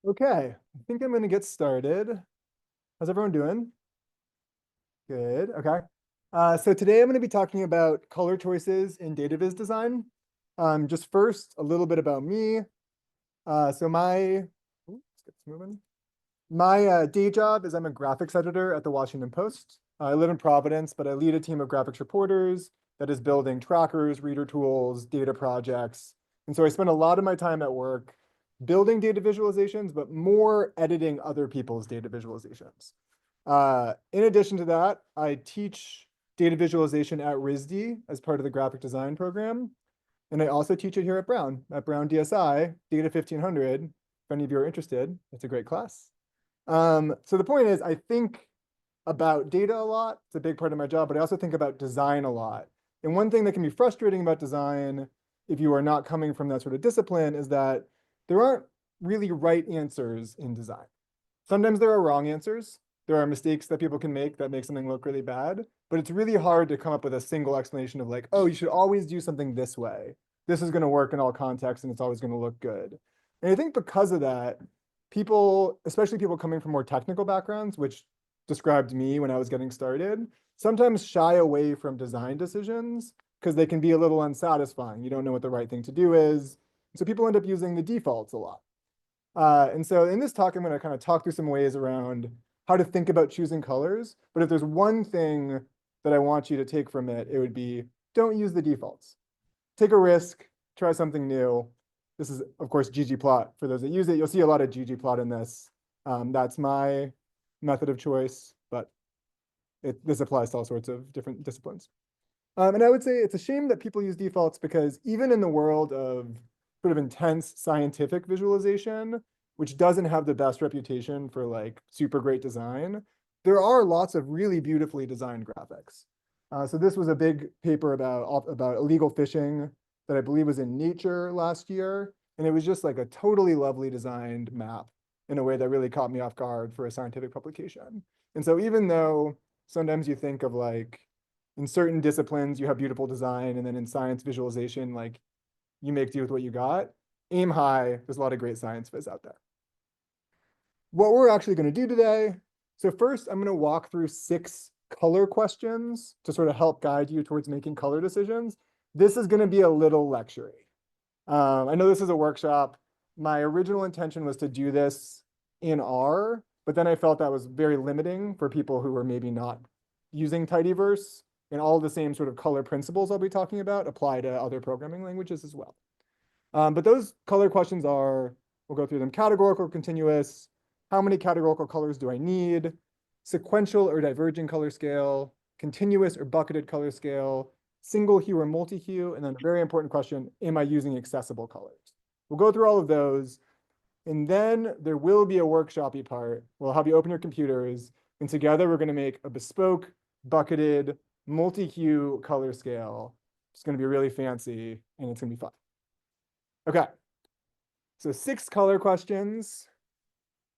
Okay, I think I'm going to get started. How's everyone doing? Good. Okay. So today I'm going to be talking about color choices in data viz design. Just first, a little bit about me. So let's get this moving. My day job is I'm a graphics editor at the Washington Post. I live in Providence, but I lead a team of graphics reporters that is building trackers, reader tools, data projects. And so I spend a lot of my time at work building data visualizations, but more editing other people's data visualizations. In addition to that, I teach data visualization at RISD as part of the graphic design program. And I also teach it here at Brown DSI, Data 1500. If any of you are interested, it's a great class. So the point is, I think about data a lot. It's a big part of my job, but I also think about design a lot. And one thing that can be frustrating about design, if you are not coming from that sort of discipline, is that there aren't really right answers in design. Sometimes there are wrong answers. There are mistakes that people can make that make something look really bad, but it's really hard to come up with a single explanation of like, oh, you should always do something this way. This is going to work in all contexts and it's always going to look good. And I think because of that, people, especially people coming from more technical backgrounds, which described me when I was getting started, sometimes shy away from design decisions because they can be a little unsatisfying. You don't know what the right thing to do is. So people end up using the defaults a lot. And so in this talk, I'm going to kind of talk through some ways around how to think about choosing colors. But if there's one thing that I want you to take from it, it would be don't use the defaults. Take a risk, try something new. This is, of course, ggplot. For those that use it, you'll see a lot of ggplot in this. That's my method of choice, but this applies to all sorts of different disciplines. And I would say it's a shame that people use defaults because even in the world of sort of intense scientific visualization, which doesn't have the best reputation for like super great design, there are lots of really beautifully designed graphics. So this was a big paper about illegal fishing that I believe was in Nature last year. And it was just like a totally lovely designed map in a way that really caught me off guard for a scientific publication. And so even though sometimes you think of like, in certain disciplines, you have beautiful design, and then in science visualization, like you make do with what you got. Aim high. There's a lot of great science viz out there. What we're actually going to do today. So first, I'm going to walk through 6 color questions to sort of help guide you towards making color decisions. This is going to be a little lecture-y. I know this is a workshop. My original intention was to do this in R, but then I felt that was very limiting for people who were maybe not using tidyverse. And all the same sort of color principles I'll be talking about apply to other programming languages as well. But those color questions are, we'll go through them: categorical, continuous, how many categorical colors do I need, sequential or diverging color scale, continuous or bucketed color scale, single hue or multi-hue, and then a very important question, am I using accessible colors? We'll go through all of those. And then there will be a workshop-y part. We'll have you open your computers, and together we're going to make a bespoke, bucketed, multi-hue color scale. It's going to be really fancy, and it's going to be fun. Okay, so 6 color questions.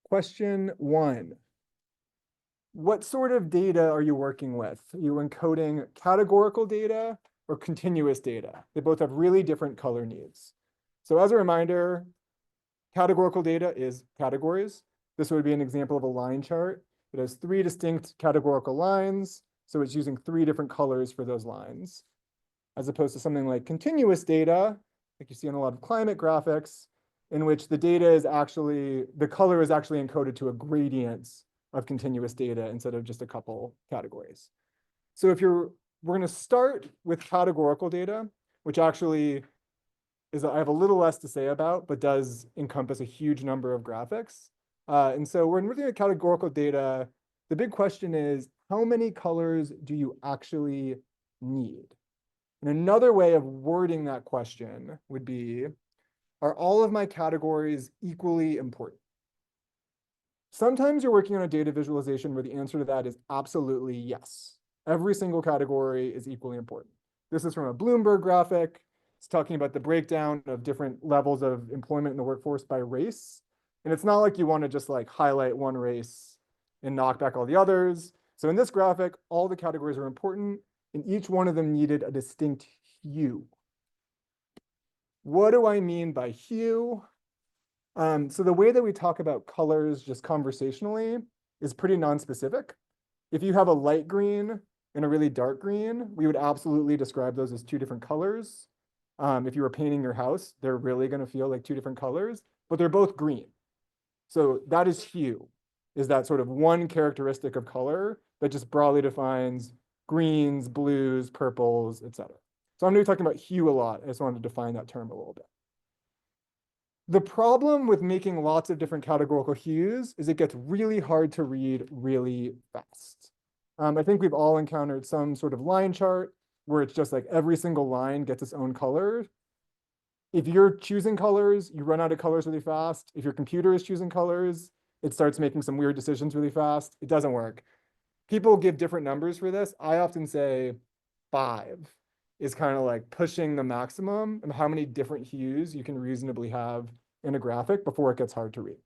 Question 1. What sort of data are you working with? Are you encoding categorical data or continuous data? They both have really different color needs. So as a reminder, categorical data is categories. This would be an example of a line chart. It has 3 distinct categorical lines, so it's using 3 different colors for those lines, as opposed to something like continuous data, like you see in a lot of climate graphics, in which the data is actually, the color is actually encoded to a gradient of continuous data instead of just a couple categories. So we're going to start with categorical data, which actually is, I have a little less to say about, but does encompass a huge number of graphics. And so when we're looking at categorical data, the big question is, how many colors do you actually need? And another way of wording that question would be, are all of my categories equally important? Sometimes you're working on a data visualization where the answer to that is absolutely yes. Every single category is equally important. This is from a Bloomberg graphic. It's talking about the breakdown of different levels of employment in the workforce by race. And it's not like you want to just like highlight one race and knock back all the others. So in this graphic, all the categories are important, and each one of them needed a distinct hue. What do I mean by hue? So the way that we talk about colors just conversationally is pretty non-specific. If you have a light green and a really dark green, we would absolutely describe those as two different colors. If you were painting your house, they're really going to feel like two different colors, but they're both green. So that is hue, is that sort of one characteristic of color that just broadly defines greens, blues, purples, etc. So I'm going to be talking about hue a lot. I just wanted to define that term a little bit. The problem with making lots of different categorical hues is it gets really hard to read really fast. I think we've all encountered some sort of line chart where it's just like every single line gets its own color. If you're choosing colors, you run out of colors really fast. If your computer is choosing colors, it starts making some weird decisions really fast. It doesn't work. People give different numbers for this. I often say 5 is kind of like pushing the maximum of how many different hues you can reasonably have in a graphic before it gets hard to read.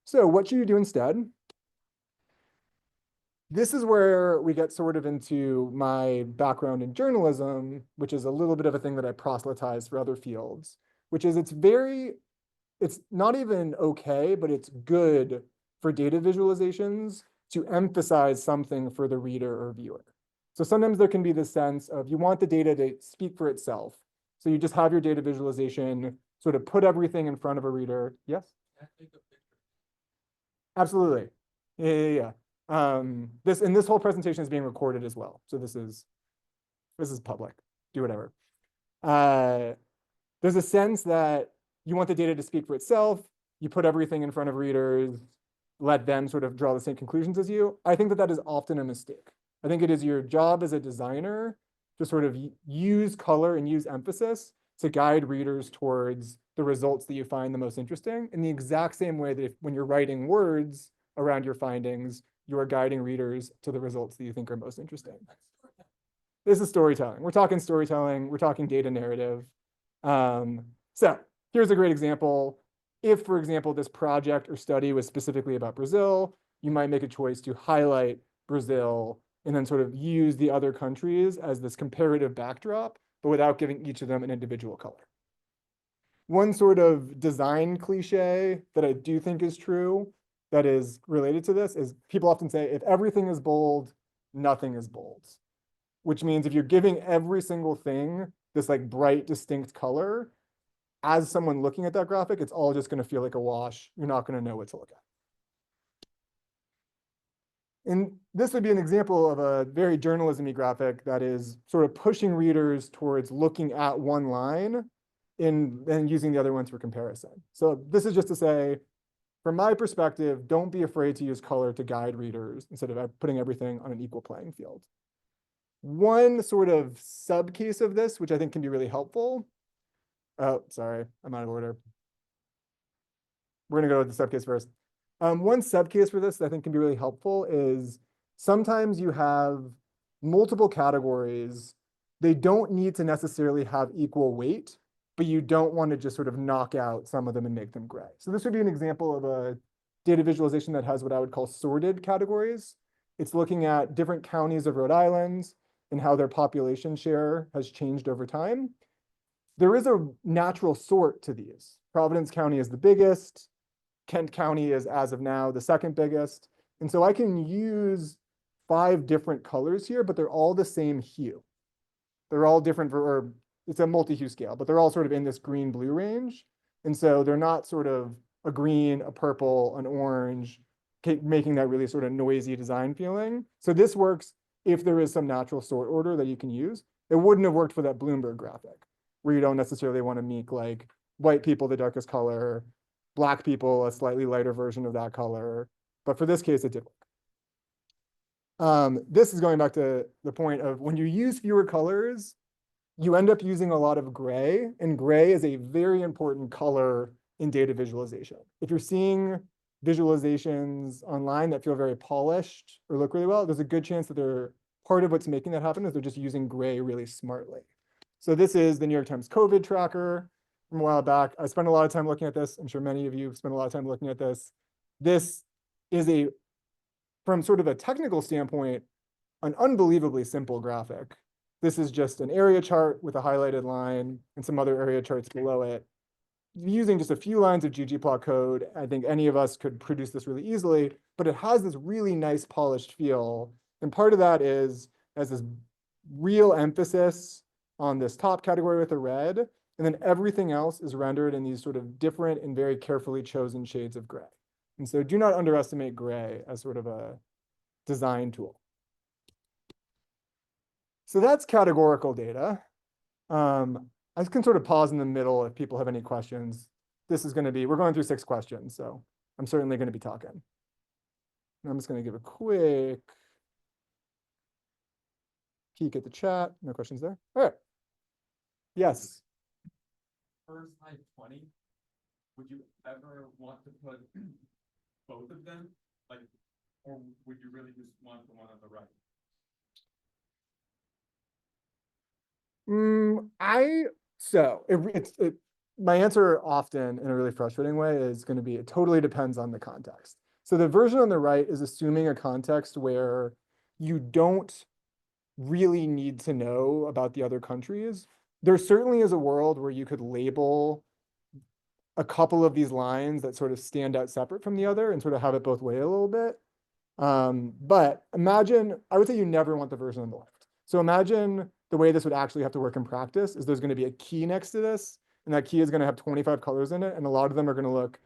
So what should you do instead? This is where we get sort of into my background in journalism, which is a little bit of a thing that I proselytize for other fields, which is it's not even okay, but it's good for data visualizations to emphasize something for the reader or viewer. So sometimes there can be this sense of you want the data to speak for itself. So you just have your data visualization sort of put everything in front of a reader. Yes? Absolutely. Yeah. This whole presentation is being recorded as well. So this is public. Do whatever. There's a sense that you want the data to speak for itself. You put everything in front of readers, let them sort of draw the same conclusions as you. I think that is often a mistake. I think it is your job as a designer to sort of use color and use emphasis to guide readers towards the results that you find the most interesting, in the exact same way that when you're writing words around your findings, you are guiding readers to the results that you think are most interesting. This is storytelling. We're talking storytelling. We're talking data narrative. So here's a great example. If, for example, this project or study was specifically about Brazil, you might make a choice to highlight Brazil and then sort of use the other countries as this comparative backdrop, but without giving each of them an individual color. One sort of design cliche that I do think is true that is related to this is people often say, if everything is bold, nothing is bold. Which means if you're giving every single thing this like bright, distinct color, as someone looking at that graphic, it's all just going to feel like a wash. You're not going to know what to look at. And this would be an example of a very journalism-y graphic that is sort of pushing readers towards looking at one line and using the other ones for comparison. So this is just to say, from my perspective, don't be afraid to use color to guide readers instead of putting everything on an equal playing field. One sort of sub-case of this, which I think can be really helpful. Oh, sorry, I'm out of order. We're going to go with the sub-case first. One sub-case for this that I think can be really helpful is sometimes you have multiple categories. They don't need to necessarily have equal weight, but you don't want to just sort of knock out some of them and make them gray. So this would be an example of a data visualization that has what I would call sorted categories. It's looking at different counties of Rhode Island and how their population share has changed over time. There is a natural sort to these. Providence County is the biggest. Kent County is, as of now, the second biggest. And so I can use 5 different colors here, but they're all the same hue. They're all different, or it's a multi-hue scale, but they're all sort of in this green-blue range. And so they're not sort of a green, a purple, an orange, making that really sort of noisy design feeling. So this works if there is some natural sort order that you can use. It wouldn't have worked for that Bloomberg graphic, where you don't necessarily want to make like white people the darkest color, black people a slightly lighter version of that color. But for this case, it did work. This is going back to the point of when you use fewer colors, you end up using a lot of gray, and gray is a very important color in data visualization. If you're seeing visualizations online that feel very polished or look really well, there's a good chance that they're part of what's making that happen is they're just using gray really smartly. So this is the New York Times COVID tracker from a while back. I spent a lot of time looking at this. I'm sure many of you spent a lot of time looking at this. This is from sort of a technical standpoint, an unbelievably simple graphic. This is just an area chart with a highlighted line and some other area charts below it. using just a few lines of ggplot code, I think any of us could produce this really easily, but it has this really nice polished feel. And part of that is has this real emphasis on this top category with the red, and then everything else is rendered in these sort of different and very carefully chosen shades of gray. And so do not underestimate gray as sort of a design tool. So that's categorical data. I can sort of pause in the middle if people have any questions. This is going to be, we're going through 6 questions, so I'm certainly going to be talking. And I'm just going to give a quick peek at the chat. No questions there. All right. Yes. For slide 20, would you ever want to put both of them? Like, or would you really just want the one on the right? My answer often in a really frustrating way is going to be, it totally depends on the context. So the version on the right is assuming a context where you don't really need to know about the other countries. There certainly is a world where you could label a couple of these lines that sort of stand out separate from the other and sort of have it both way a little bit. But imagine, I would say you never want the version on the left. So imagine the way this would actually have to work in practice is there's going to be a key next to this, and that key is going to have 25 colors in it, and a lot of them are going to look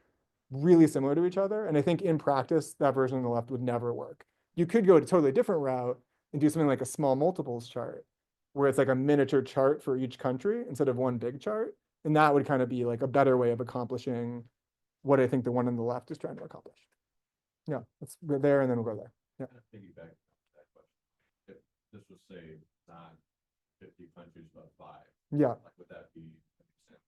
really similar to each other. And I think in practice, that version on the left would never work. You could go a totally different route and do something like a small multiples chart, where it's like a miniature chart for each country instead of one big chart. And that would kind of be like a better way of accomplishing what I think the one on the left is trying to accomplish. Yeah, we're there and then we'll go there. Yeah. Piggyback that question. If this was say not 50 countries but 5, yeah, like would that be an example?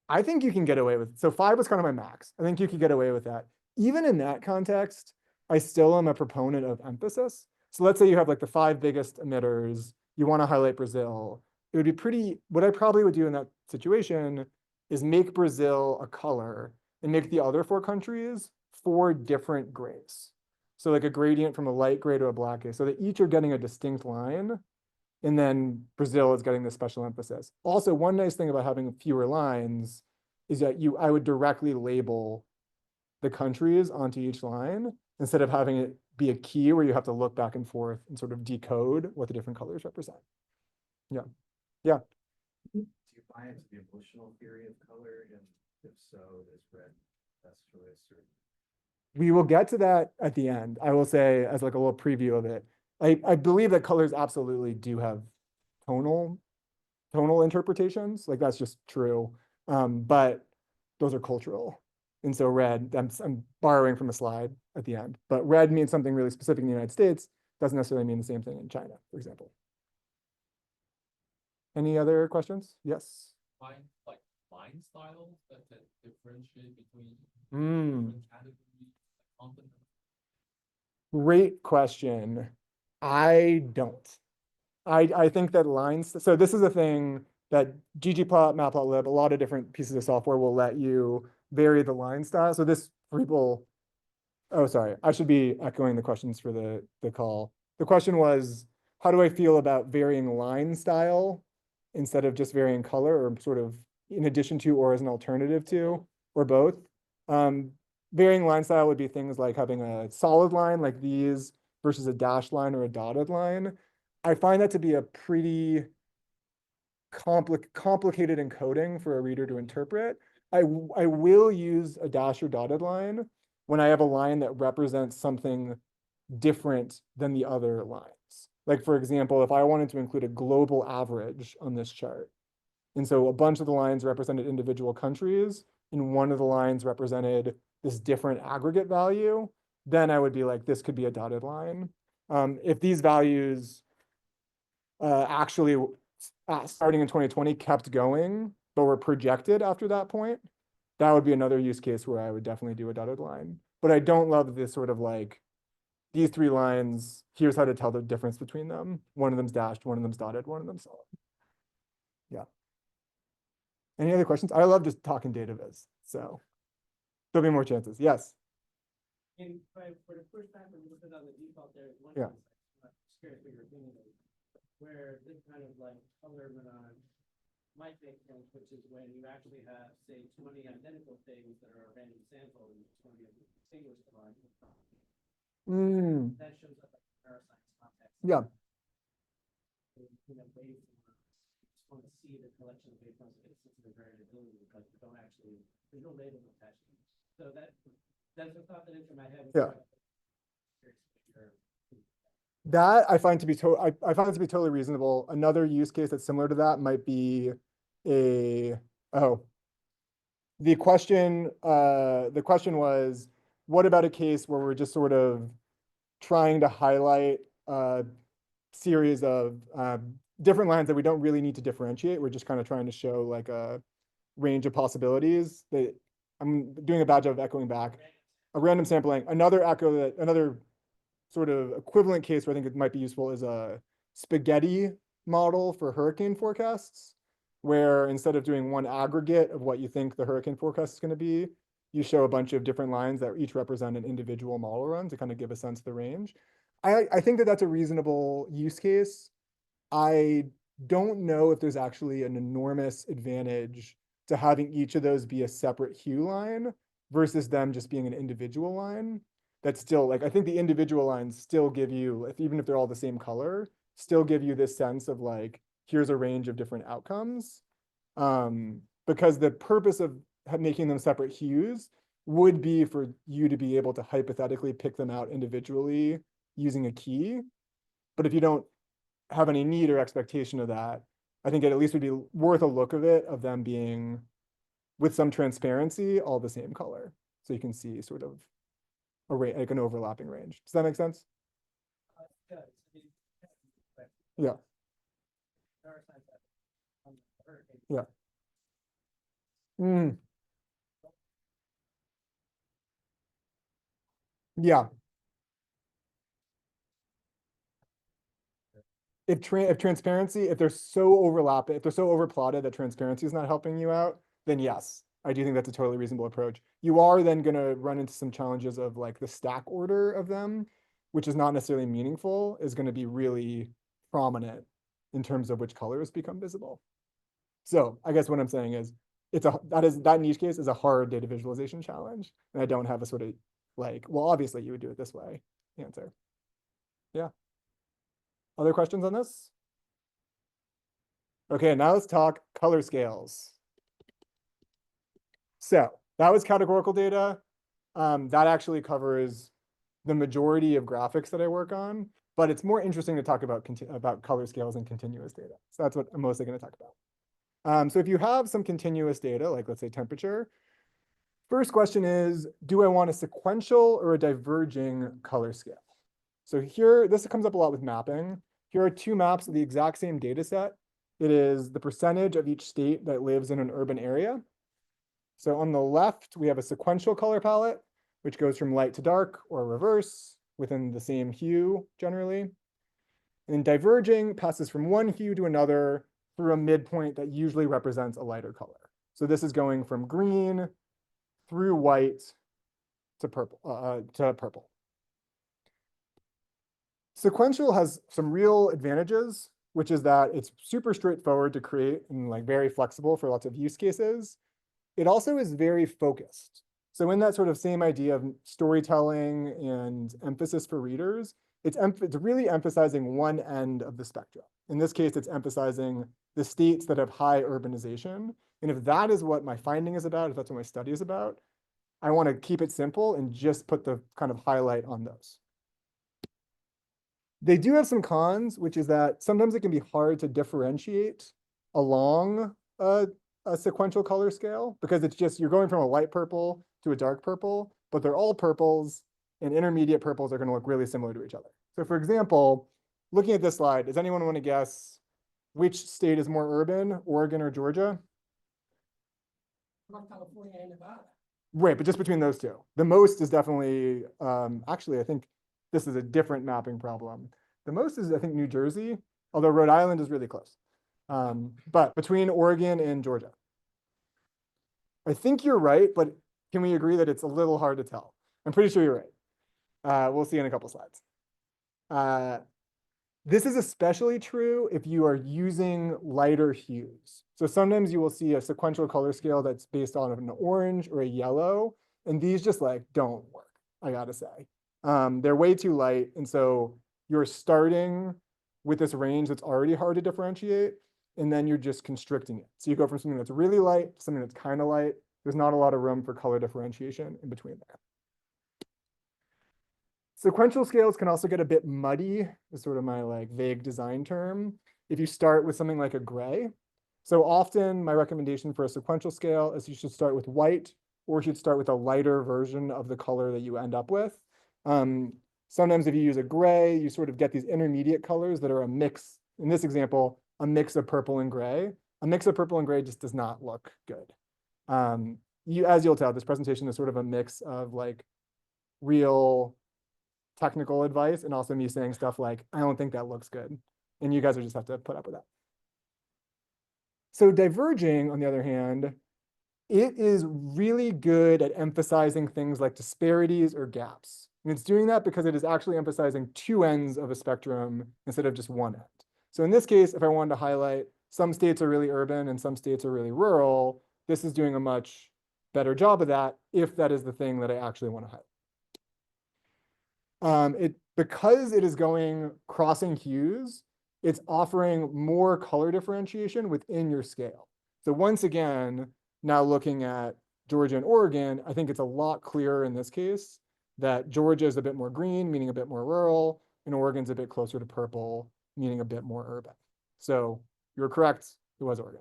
I think you can get away with it. So 5 was kind of my max. I think you could get away with that. Even in that context, I still am a proponent of emphasis. So let's say you have like the 5 biggest emitters, you want to highlight Brazil. It would be pretty, what I probably would do in that situation is make Brazil a color and make the other 4 countries 4 different grays. So like a gradient from a light gray to a black gray, so that each are getting a distinct line. And then Brazil is getting this special emphasis. Also, one nice thing about having fewer lines is that I would directly label the countries onto each line instead of having it be a key where you have to look back and forth and sort of decode what the different colors represent. Yeah. Yeah. Do you buy into the emotional theory of color? And if so, is red best choice? Or... We will get to that at the end. I will say as like a little preview of it. I believe that colors absolutely do have tonal interpretations. Like that's just true. But those are cultural. And so red, I'm borrowing from a slide at the end, but red means something really specific in the United States, doesn't necessarily mean the same thing in China, for example. Any other questions? Yes. Like line styles that differentiate between different categories, continents? Great question. I don't. I think that lines, so this is a thing that ggplot, matplotlib, a lot of different pieces of software will let you vary the line style. So this for people, oh, sorry, I should be echoing the questions for the call. The question was, how do I feel about varying line style instead of just varying color, or sort of in addition to or as an alternative to, or both? Varying line style would be things like having a solid line like these versus a dashed line or a dotted line. I find that to be a pretty complicated encoding for a reader to interpret. I will use a dash or dotted line when I have a line that represents something different than the other lines. Like for example, if I wanted to include a global average on this chart, and so a bunch of the lines represented individual countries, and one of the lines represented this different aggregate value, then I would be like, this could be a dotted line. If these values actually starting in 2020 kept going, but were projected after that point, that would be another use case where I would definitely do a dotted line. But I don't love this sort of like, these 3 lines, here's how to tell the difference between them. One of them's dashed, one of them's dotted, one of them's solid. Yeah. Any other questions? I love just talking data viz, so there'll be more chances. Yes. And for the first time, when you look at the default there, one Yeah. I'm curious what your opinion is, where this kind of like color went on might make sense, which is when you actually have, say, 20 identical things that are a random sample and 20 of distinguished from. Mm, That shows up like neuroscience context. yeah, You know, waves, you just want to see the collection of waveforms that get sensitive variability, because you don't actually, there's no label attached. So that's a thought that entered my head. Yeah. that I find to be I find it to be totally reasonable. Another use case that's similar to that might be the question was, what about a case where we're just sort of trying to highlight a series of different lines that we don't really need to differentiate. We're just kind of trying to show like a range of possibilities. That I'm doing a bad job of echoing back. A random sampling. Another sort of equivalent case where I think it might be useful is a spaghetti model for hurricane forecasts, where instead of doing one aggregate of what you think the hurricane forecast is going to be, you show a bunch of different lines that each represent an individual model run to kind of give a sense of the range. I think that that's a reasonable use case. I don't know if there's actually an enormous advantage to having each of those be a separate hue line versus them just being an individual line. That's still like, I think the individual lines still give you, even if they're all the same color, still give you this sense of like, here's a range of different outcomes. Because the purpose of making them separate hues would be for you to be able to hypothetically pick them out individually using a key. But if you don't have any need or expectation of that, I think it at least would be worth a look of it, of them being with some transparency, all the same color. So you can see sort of like an overlapping range. Does that make sense? Yeah. Yeah. Mm. Yeah. If transparency, if they're so overlapping, if they're so overplotted that transparency is not helping you out, then yes, I do think that's a totally reasonable approach. You are then going to run into some challenges of like the stack order of them, which is not necessarily meaningful, is going to be really prominent in terms of which colors become visible. So I guess what I'm saying is that niche case is a hard data visualization challenge. And I don't have a sort of like, well, obviously you would do it this way answer. Yeah. Other questions on this? Okay, now let's talk color scales. So that was categorical data. That actually covers the majority of graphics that I work on, but it's more interesting to talk about color scales and continuous data. So that's what I'm mostly going to talk about. So if you have some continuous data, like let's say temperature, first question is, do I want a sequential or a diverging color scale? So here, this comes up a lot with mapping. Here are two maps of the exact same data set. It is the percentage of each state that lives in an urban area. So on the left, we have a sequential color palette, which goes from light to dark or reverse within the same hue generally. And then diverging passes from one hue to another through a midpoint that usually represents a lighter color. So this is going from green through white to purple. Sequential has some real advantages, which is that it's super straightforward to create and like very flexible for lots of use cases. It also is very focused. So in that sort of same idea of storytelling and emphasis for readers, it's really emphasizing one end of the spectrum. In this case, it's emphasizing the states that have high urbanization. And if that is what my finding is about, if that's what my study is about, I want to keep it simple and just put the kind of highlight on those. They do have some cons, which is that sometimes it can be hard to differentiate along a sequential color scale, because it's just, you're going from a light purple to a dark purple, but they're all purples, and intermediate purples are going to look really similar to each other. So for example, looking at this slide, does anyone want to guess which state is more urban, Oregon or Georgia? California and Nevada. Right, but just between those two. The most is definitely, actually, I think this is a different mapping problem. The most is, I think, New Jersey, although Rhode Island is really close. But between Oregon and Georgia. I think you're right, but can we agree that it's a little hard to tell? I'm pretty sure you're right. We'll see in a couple slides. This is especially true if you are using lighter hues. So sometimes you will see a sequential color scale that's based on an orange or a yellow, and these just like don't work, I gotta say. They're way too light, and so you're starting with this range that's already hard to differentiate, and then you're just constricting it. So you go from something that's really light to something that's kind of light. There's not a lot of room for color differentiation in between there. Sequential scales can also get a bit muddy, is sort of my like vague design term, if you start with something like a gray. So often my recommendation for a sequential scale is you should start with white, or you should start with a lighter version of the color that you end up with. Sometimes if you use a gray, you sort of get these intermediate colors that are a mix. In this example, a mix of purple and gray. A mix of purple and gray just does not look good. As you'll tell, this presentation is sort of a mix of like real technical advice and also me saying stuff like, I don't think that looks good. And you guys will just have to put up with that. So diverging, on the other hand, it is really good at emphasizing things like disparities or gaps. And it's doing that because it is actually emphasizing two ends of a spectrum instead of just one end. So in this case, if I wanted to highlight some states are really urban and some states are really rural, this is doing a much better job of that if that is the thing that I actually want to highlight. Because it is going crossing hues, it's offering more color differentiation within your scale. So once again, now looking at Georgia and Oregon, I think it's a lot clearer in this case that Georgia is a bit more green, meaning a bit more rural, and Oregon's a bit closer to purple, meaning a bit more urban. So you're correct, it was Oregon.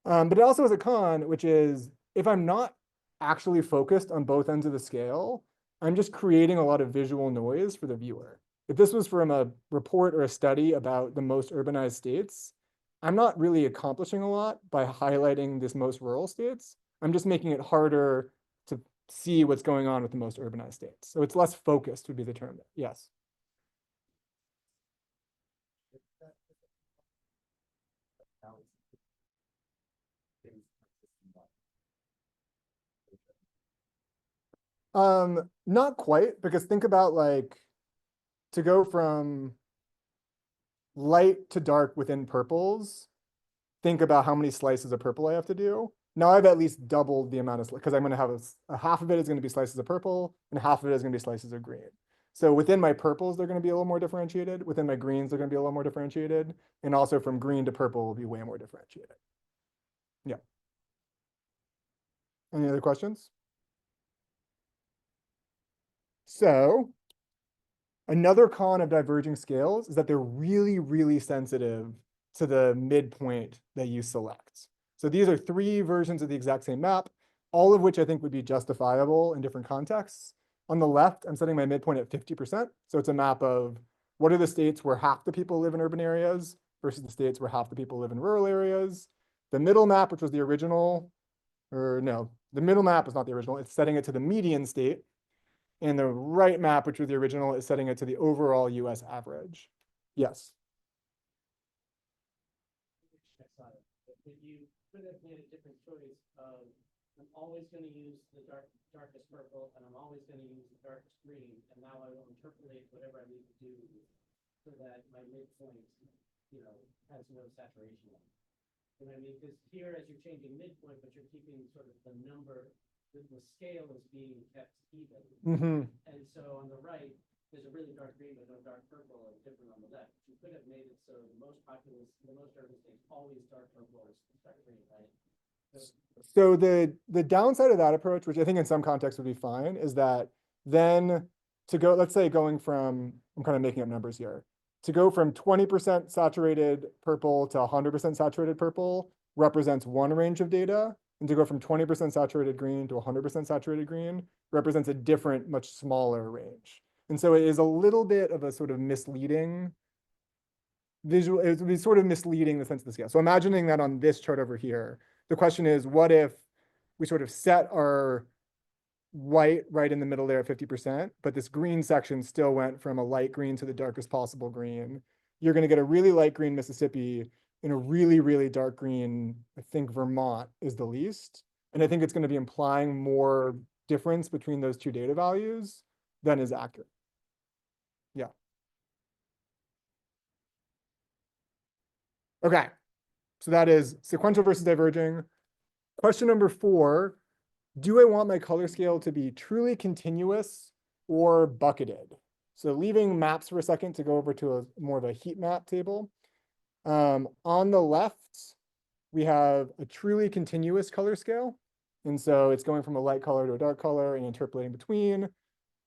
But it also has a con, which is if I'm not actually focused on both ends of the scale, I'm just creating a lot of visual noise for the viewer. If this was from a report or a study about the most urbanized states, I'm not really accomplishing a lot by highlighting this most rural states. I'm just making it harder to see what's going on with the most urbanized states. So it's less focused would be the term. Yes. Not quite, because think about like to go from light to dark within purples, think about how many slices of purple I have to do. Now I've at least doubled the amount of, because I'm going to have a half of it is going to be slices of purple and half of it is going to be slices of green. So within my purples, they're going to be a little more differentiated. Within my greens, they're going to be a little more differentiated. And also from green to purple will be way more differentiated. Yeah. Any other questions? So another con of diverging scales is that they're really, really sensitive to the midpoint that you select. So these are three versions of the exact same map, all of which I think would be justifiable in different contexts. On the left, I'm setting my midpoint at 50%. So it's a map of what are the states where half the people live in urban areas versus the states where half the people live in rural areas. The middle map, which was the original, or no, the middle map is not the original. It's setting it to the median state. And the right map, which was the original, is setting it to the overall US average. Yes. If you could have made a different choice of, I'm always going to use the darkest purple, and I'm always going to use the darkest green, and now I will interpolate whatever I need to do so that my midpoint, has no saturation. You know what I mean? Because here, as you're changing midpoint, but you're keeping sort of the number, the scale is being kept even. Mm-hmm. And so on the right, there's a really dark green, but no dark purple, and different on the left. You could have made it so the most populous, the most urban states always dark purple or dark green, right? So the downside of that approach, which I think in some contexts would be fine, is that then to go, let's say going from, I'm kind of making up numbers here, to go from 20% saturated purple to 100% saturated purple represents one range of data, and to go from 20% saturated green to 100% saturated green represents a different, much smaller range. And so it is a little bit of a sort of misleading visual, it would be sort of misleading the sense of the scale. So imagining that on this chart over here, the question is, what if we sort of set our white right in the middle there at 50%, but this green section still went from a light green to the darkest possible green? You're going to get a really light green Mississippi and a really, really dark green, I think Vermont is the least. And I think it's going to be implying more difference between those two data values than is accurate. Yeah. Okay. So that is sequential versus diverging. Question number 4, do I want my color scale to be truly continuous or bucketed? So leaving maps for a second to go over to a more of a heat map table. On the left, we have a truly continuous color scale. And so it's going from a light color to a dark color and interpolating between.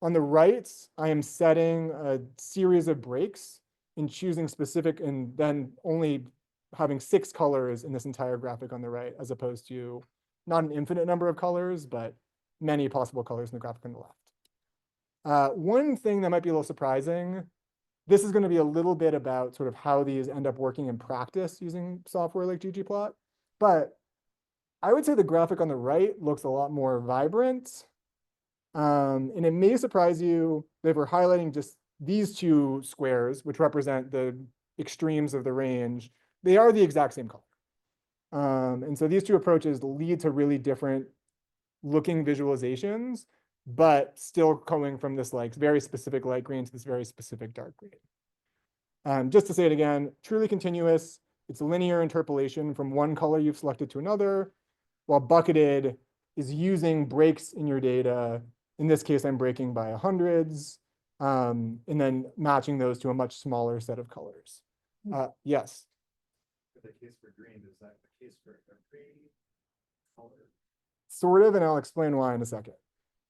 On the right, I am setting a series of breaks and choosing specific, and then only having 6 colors in this entire graphic on the right, as opposed to not an infinite number of colors, but many possible colors in the graphic on the left. One thing that might be a little surprising, this is going to be a little bit about sort of how these end up working in practice using software like ggplot, but I would say the graphic on the right looks a lot more vibrant. And it may surprise you that if we're highlighting just these 2 squares, which represent the extremes of the range, they are the exact same color. And so these 2 approaches lead to really different looking visualizations, but still coming from this like very specific light green to this very specific dark green. Just to say it again, truly continuous, it's a linear interpolation from one color you've selected to another, while bucketed is using breaks in your data. In this case, I'm breaking by hundreds, and then matching those to a much smaller set of colors. Yes. For the case for green, is that the case for every color? Sort of, and I'll explain why in a second.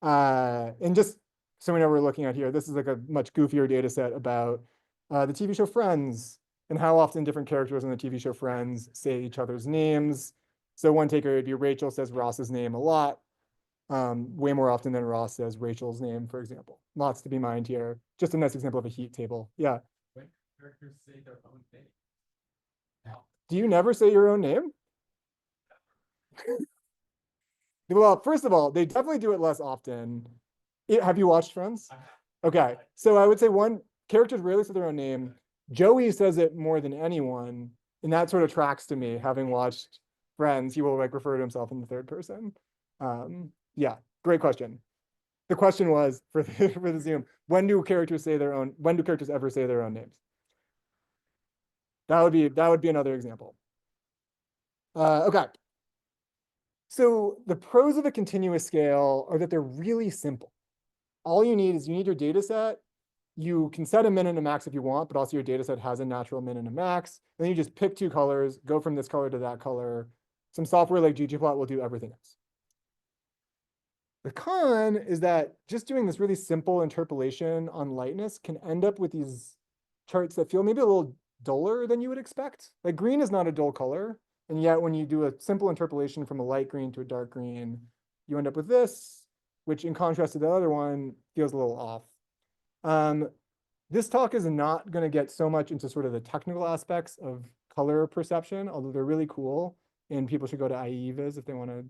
And just so we know what we're looking at here, this is like a much goofier data set about the TV show Friends and how often different characters on the TV show Friends say each other's names. So one taker would be Rachel says Ross's name a lot, way more often than Ross says Rachel's name, for example. Lots to be mined here. Just a nice example of a heat table. Yeah. When characters say their own name. Do you never say your own name? Well, first of all, they definitely do it less often. Have you watched Friends? Okay, so I would say characters rarely say their own name. Joey says it more than anyone, and that sort of tracks to me, having watched Friends. He will like refer to himself in the third person. Yeah, great question. The question was for the Zoom, when do characters ever say their own names? That would be another example. Okay. So the pros of a continuous scale are that they're really simple. All you need is your data set. You can set a min and a max if you want, but also your data set has a natural min and a max. And then you just pick 2 colors, go from this color to that color. Some software like ggplot will do everything else. The con is that just doing this really simple interpolation on lightness can end up with these charts that feel maybe a little duller than you would expect. Like green is not a dull color. And yet when you do a simple interpolation from a light green to a dark green, you end up with this, which in contrast to the other one feels a little off. This talk is not going to get so much into sort of the technical aspects of color perception, although they're really cool and people should go to IEVAs if they want to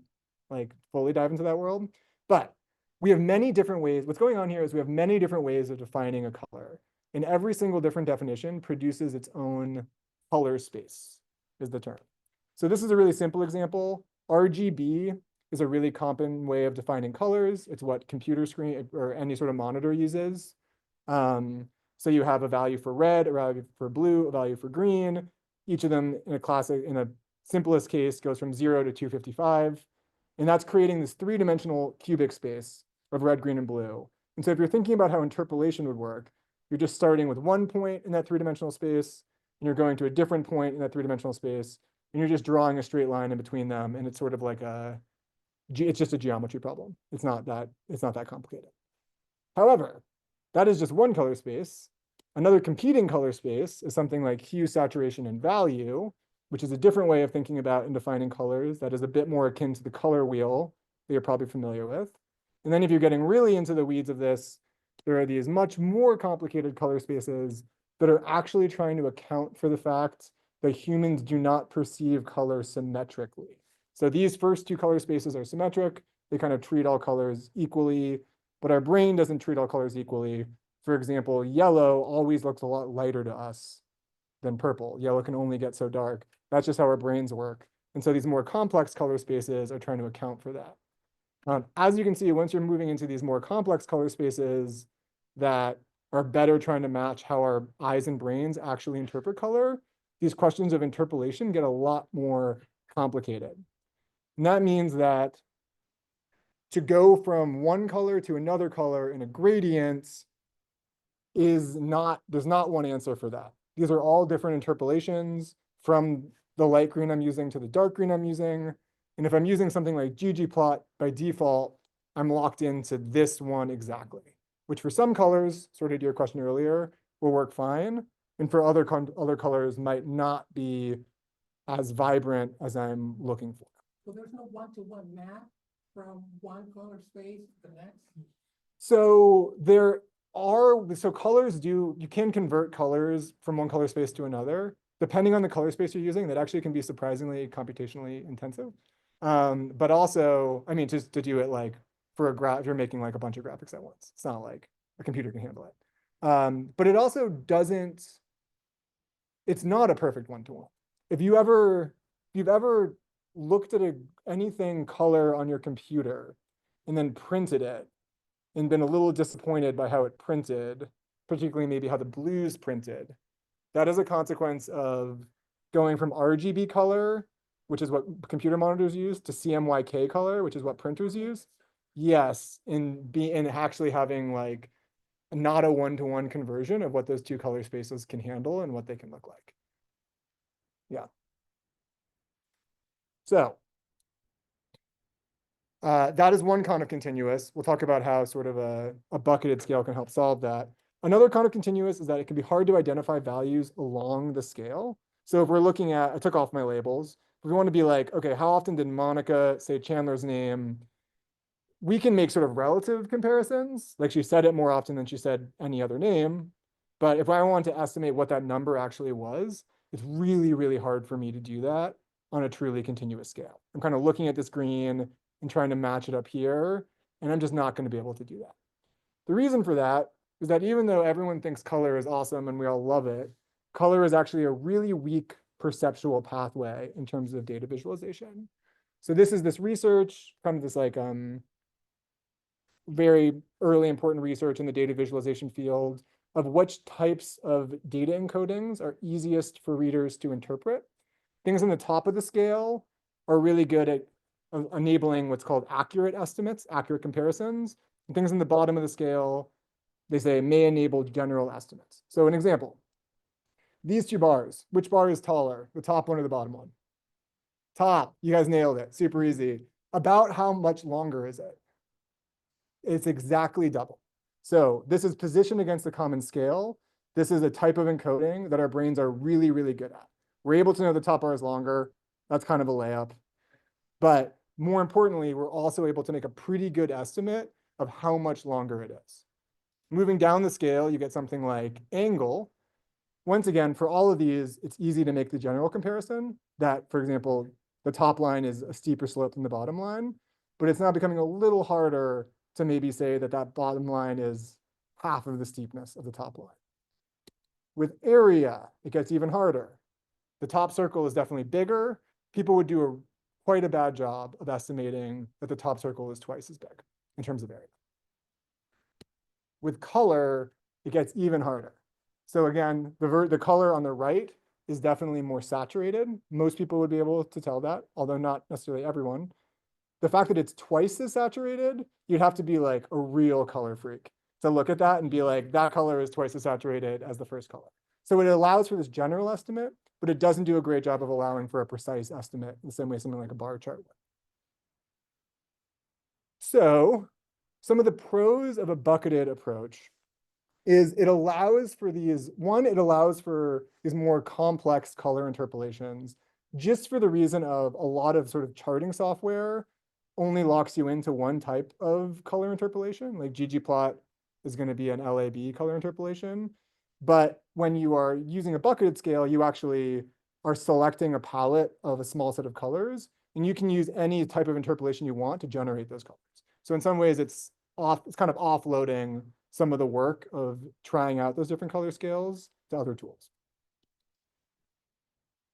like fully dive into that world. But we have many different ways. What's going on here is we have many different ways of defining a color, and every single different definition produces its own color space is the term. So this is a really simple example. RGB is a really common way of defining colors. It's what computer screen or any sort of monitor uses. So you have a value for red, a value for blue, a value for green. Each of them in a simplest case goes from 0 to 255. And that's creating this 3-dimensional cubic space of red, green, and blue. And so if you're thinking about how interpolation would work, you're just starting with one point in that 3-dimensional space, and you're going to a different point in that 3-dimensional space, and you're just drawing a straight line in between them. And it's sort of like it's just a geometry problem. It's not that complicated. However, that is just one color space. Another competing color space is something like hue, saturation, and value, which is a different way of thinking about and defining colors that is a bit more akin to the color wheel that you're probably familiar with. And then if you're getting really into the weeds of this, there are these much more complicated color spaces that are actually trying to account for the fact that humans do not perceive color symmetrically. So these first 2 color spaces are symmetric. They kind of treat all colors equally, but our brain doesn't treat all colors equally. For example, yellow always looks a lot lighter to us than purple. Yellow can only get so dark. That's just how our brains work. And so these more complex color spaces are trying to account for that. As you can see, once you're moving into these more complex color spaces that are better trying to match how our eyes and brains actually interpret color, these questions of interpolation get a lot more complicated. And that means that to go from one color to another color in a gradient there's not one answer for that. These are all different interpolations from the light green I'm using to the dark green I'm using. And if I'm using something like ggplot, by default, I'm locked into this one exactly, which for some colors, sort of to your question earlier, will work fine. And for other colors might not be as vibrant as I'm looking for. So there's no one-to-one map from one color space to the next? So colors you can convert colors from one color space to another. Depending on the color space you're using, that actually can be surprisingly computationally intensive. But also, I mean, just to do it like for a graph, if you're making like a bunch of graphics at once, it's not like a computer can handle it. But it also it's not a perfect one-to-one. If you've ever looked at anything color on your computer and then printed it and been a little disappointed by how it printed, particularly maybe how the blues printed, that is a consequence of going from RGB color, which is what computer monitors use, to CMYK color, which is what printers use. Yes, and actually having like not a one-to-one conversion of what those two color spaces can handle and what they can look like. Yeah. So that is one kind of continuous. We'll talk about how sort of a bucketed scale can help solve that. Another kind of continuous is that it can be hard to identify values along the scale. So if we're looking at, I took off my labels. If we want to be like, okay, how often did Monica say Chandler's name? We can make sort of relative comparisons. Like she said it more often than she said any other name. But if I want to estimate what that number actually was, it's really, really hard for me to do that on a truly continuous scale. I'm kind of looking at this green and trying to match it up here, and I'm just not going to be able to do that. The reason for that is that even though everyone thinks color is awesome and we all love it, color is actually a really weak perceptual pathway in terms of data visualization. So this is this research, kind of this like very early important research in the data visualization field of which types of data encodings are easiest for readers to interpret. Things on the top of the scale are really good at enabling what's called accurate estimates, accurate comparisons. And things on the bottom of the scale, they say may enable general estimates. So an example, these two bars, which bar is taller, the top one or the bottom one? Top, you guys nailed it, super easy. About how much longer is it? It's exactly double. So this is position against the common scale. This is a type of encoding that our brains are really, really good at. We're able to know the top bar is longer. That's kind of a layup. But more importantly, we're also able to make a pretty good estimate of how much longer it is. Moving down the scale, you get something like angle. Once again, for all of these, it's easy to make the general comparison that, for example, the top line is a steeper slope than the bottom line, but it's now becoming a little harder to maybe say that that bottom line is half of the steepness of the top line. With area, it gets even harder. The top circle is definitely bigger. People would do quite a bad job of estimating that the top circle is twice as big in terms of area. With color, it gets even harder. So again, the color on the right is definitely more saturated. Most people would be able to tell that, although not necessarily everyone. The fact that it's twice as saturated, you'd have to be like a real color freak to look at that and be like, that color is twice as saturated as the first color. So it allows for this general estimate, but it doesn't do a great job of allowing for a precise estimate in the same way something like a bar chart would. So some of the pros of a bucketed approach is it allows for these more complex color interpolations just for the reason of a lot of sort of charting software only locks you into one type of color interpolation. Like ggplot is going to be an LAB color interpolation. But when you are using a bucketed scale, you actually are selecting a palette of a small set of colors, and you can use any type of interpolation you want to generate those colors. So in some ways, it's kind of offloading some of the work of trying out those different color scales to other tools.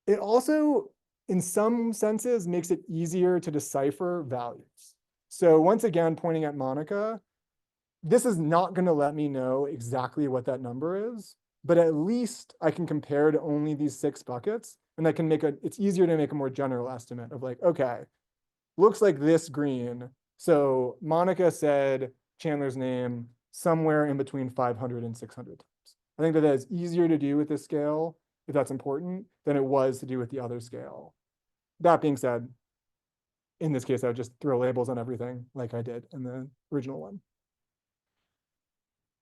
It also, in some senses, makes it easier to decipher values. So once again, pointing at Monica, this is not going to let me know exactly what that number is, but at least I can compare to only these 6 buckets, and I can make it's easier to make a more general estimate of like, okay, looks like this green. So Monica said Chandler's name somewhere in between 500 and 600 times. I think that is easier to do with this scale, if that's important, than it was to do with the other scale. That being said, in this case, I would just throw labels on everything like I did in the original one.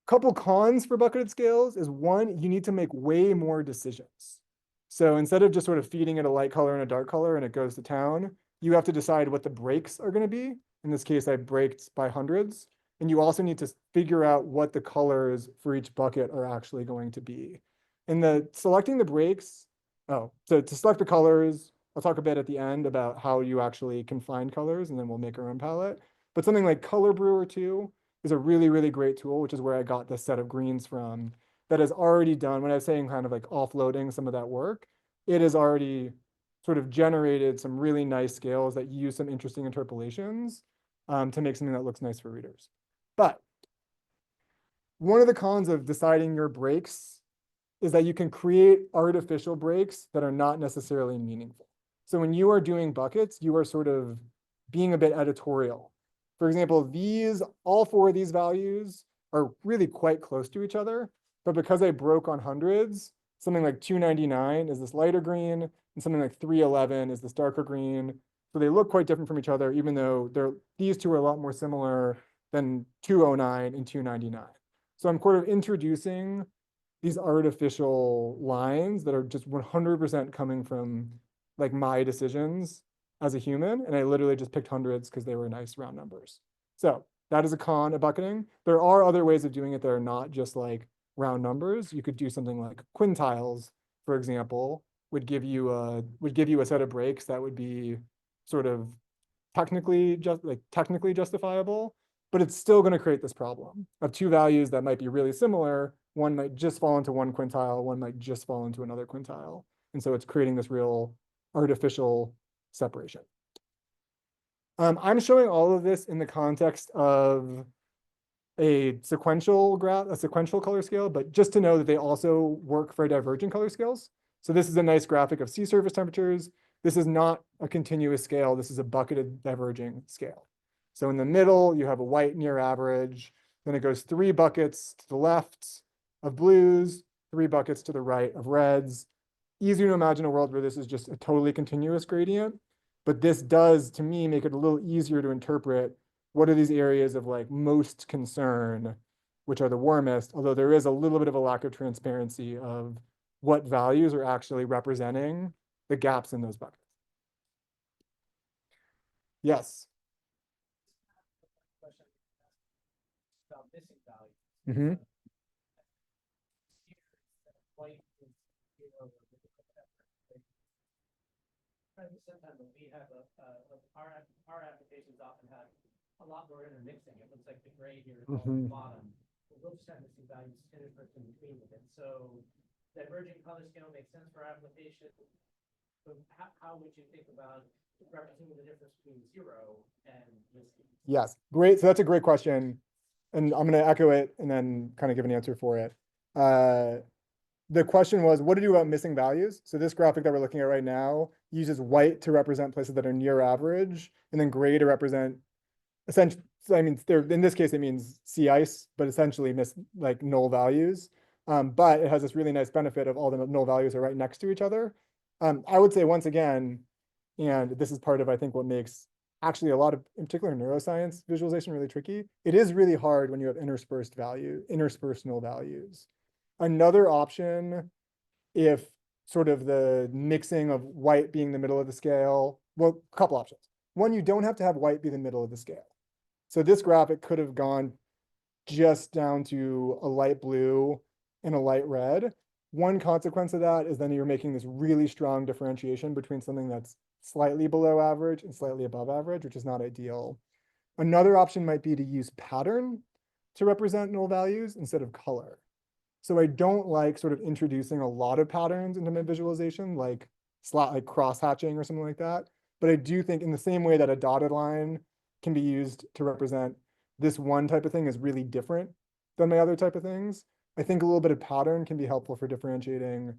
Couple cons for bucketed scales is one, you need to make way more decisions. So instead of just sort of feeding it a light color and a dark color and it goes to town, you have to decide what the breaks are going to be. In this case, I braked by hundreds. And you also need to figure out what the colors for each bucket are actually going to be. In the selecting the breaks, so to select the colors, I'll talk a bit at the end about how you actually can find colors, and then we'll make our own palette. But something like Color Brewer 2 is a really, really great tool, which is where I got this set of greens from, that has already done, when I was saying kind of like offloading some of that work, it has already sort of generated some really nice scales that use some interesting interpolations to make something that looks nice for readers. But one of the cons of deciding your breaks is that you can create artificial breaks that are not necessarily meaningful. So when you are doing buckets, you are sort of being a bit editorial. For example, all 4 of these values are really quite close to each other, but because I broke on hundreds, something like 299 is this lighter green, and something like 311 is this darker green. So they look quite different from each other, even though these two are a lot more similar than 209 and 299. So I'm sort of introducing these artificial lines that are just 100% coming from like my decisions as a human. And I literally just picked hundreds because they were nice round numbers. So that is a con of bucketing. There are other ways of doing it that are not just like round numbers. You could do something like quintiles, for example, would give you a set of breaks that would be sort of technically justifiable, but it's still going to create this problem of 2 values that might be really similar. One might just fall into one quintile, one might just fall into another quintile. And so it's creating this real artificial separation. I'm showing all of this in the context of a sequential color scale, but just to know that they also work for diverging color scales. So this is a nice graphic of sea surface temperatures. This is not a continuous scale. This is a bucketed diverging scale. So in the middle, you have a white near average. Then it goes 3 buckets to the left of blues, 3 buckets to the right of reds. Easy to imagine a world where this is just a totally continuous gradient. But this does, to me, make it a little easier to interpret what are these areas of like most concern, which are the warmest, although there is a little bit of a lack of transparency of what values are actually representing the gaps in those buckets. Yes. Question about missing values. Mm-hmm. White is 0. Sometimes when we have our applications often have a lot more intermixing. It looks like the gray here is all at the bottom. We'll just have missing values interspersed in between with it. So diverging color scale makes sense for our application. So how would you think about representing the difference between 0 and missing? Yes, great. So that's a great question. And I'm going to echo it and then kind of give an answer for it. The question was, what to do about missing values? So this graphic that we're looking at right now uses white to represent places that are near average, and then gray to represent essentially, I mean, in this case, it means sea ice, but essentially like null values. But it has this really nice benefit of all the null values are right next to each other. I would say once again, and this is part of, I think, what makes actually a lot of, in particular neuroscience visualization really tricky. It is really hard when you have interspersed null values. Another option, if sort of the mixing of white being the middle of the scale, well, a couple options. One, you don't have to have white be the middle of the scale. So this graphic could have gone just down to a light blue and a light red. One consequence of that is then you're making this really strong differentiation between something that's slightly below average and slightly above average, which is not ideal. Another option might be to use pattern to represent null values instead of color. So I don't like sort of introducing a lot of patterns into my visualization, like cross-hatching or something like that. But I do think in the same way that a dotted line can be used to represent this one type of thing is really different than my other type of things. I think a little bit of pattern can be helpful for differentiating.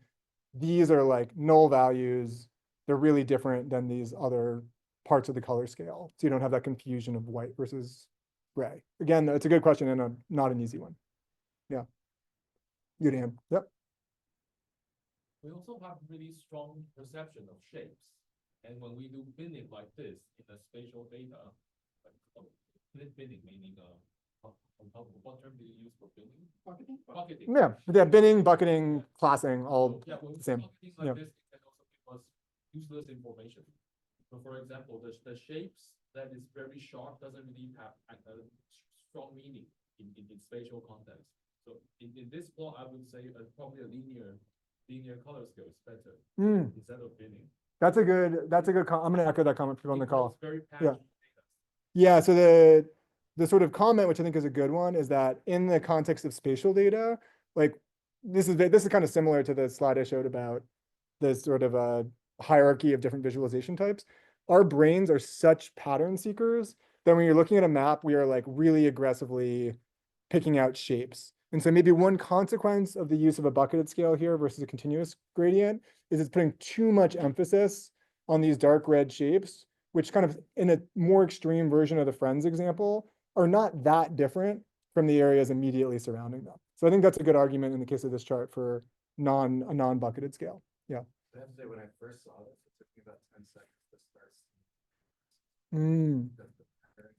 These are like null values. They're really different than these other parts of the color scale. So you don't have that confusion of white versus gray. Again, it's a good question and not an easy one. Yeah. You, Dan. Yep. We also have really strong perception of shapes. And when we do binning like this in the spatial data, like binning meaning what term do you use for binning? Bucketing? Bucketing. Yeah, binning, bucketing, classing, all Yeah, when we same. bucketing like Yeah. this, it can also give us useless information. So for example, the shapes that is very sharp doesn't really have a strong meaning in spatial context. So in this plot, I would say probably a linear color scale is better instead of binning. That's a good I'm gonna echo that comment from on the Because call. it's very Yeah. patchy data. Yeah, so the sort of comment, which I think is a good one, is that in the context of spatial data, like this is kind of similar to the slide I showed about the sort of a hierarchy of different visualization types. Our brains are such pattern seekers that when you're looking at a map, we are like really aggressively picking out shapes. And so maybe one consequence of the use of a bucketed scale here versus a continuous gradient is it's putting too much emphasis on these dark red shapes, which kind of in a more extreme version of the Friends example are not that different from the areas immediately surrounding them. So I think that's a good argument in the case of this chart for a non-bucketed scale. Yeah. I have to say, when I first saw this, it took me about 10 seconds to start Mm. the pattern.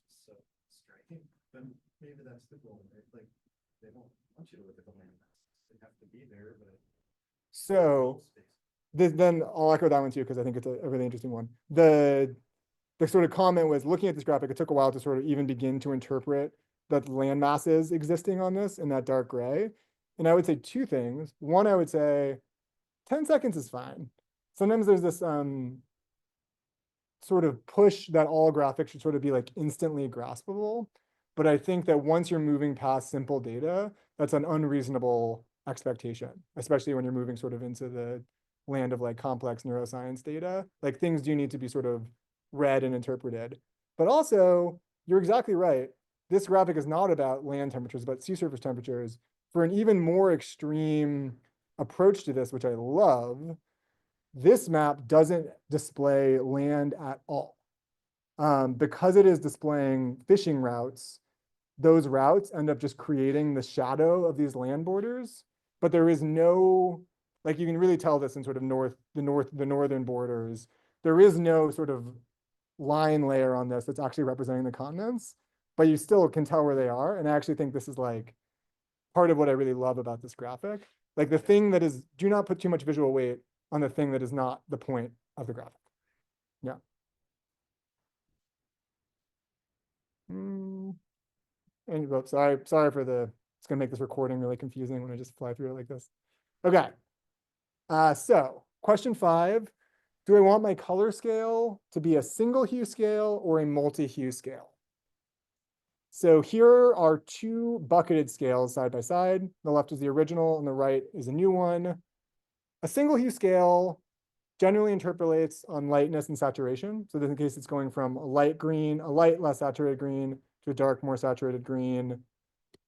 It's so striking. But maybe that's the goal, right? Like, they don't want you to look at the landmass. They have to be there, but So then I'll echo that one too, because I think it's a really interesting one. The sort of comment was looking at this graphic, it took a while to sort of even begin to interpret the land masses existing on this in that dark gray. And I would say two things. One, I would say 10 seconds is fine. Sometimes there's this sort of push that all graphics should sort of be like instantly graspable. But I think that once you're moving past simple data, that's an unreasonable expectation, especially when you're moving sort of into the land of like complex neuroscience data. Like things do need to be sort of read and interpreted. But also, you're exactly right. This graphic is not about land temperatures, but sea surface temperatures. For an even more extreme approach to this, which I love, this map doesn't display land at all. Because it is displaying fishing routes, those routes end up just creating the shadow of these land borders, but there is no, like you can really tell this in sort of the northern borders, there is no sort of line layer on this that's actually representing the continents, but you still can tell where they are. And I actually think this is like part of what I really love about this graphic. Like the thing that is, do not put too much visual weight on the thing that is not the point of the graphic. Yeah. And oh, sorry for it's gonna make this recording really confusing when I just fly through it like this. Okay. So question 5, do I want my color scale to be a single hue scale or a multi-hue scale? So here are two bucketed scales side by side. The left is the original and the right is a new one. A single hue scale generally interpolates on lightness and saturation. So in this case, it's going from a light green, a light, less saturated green to a dark, more saturated green.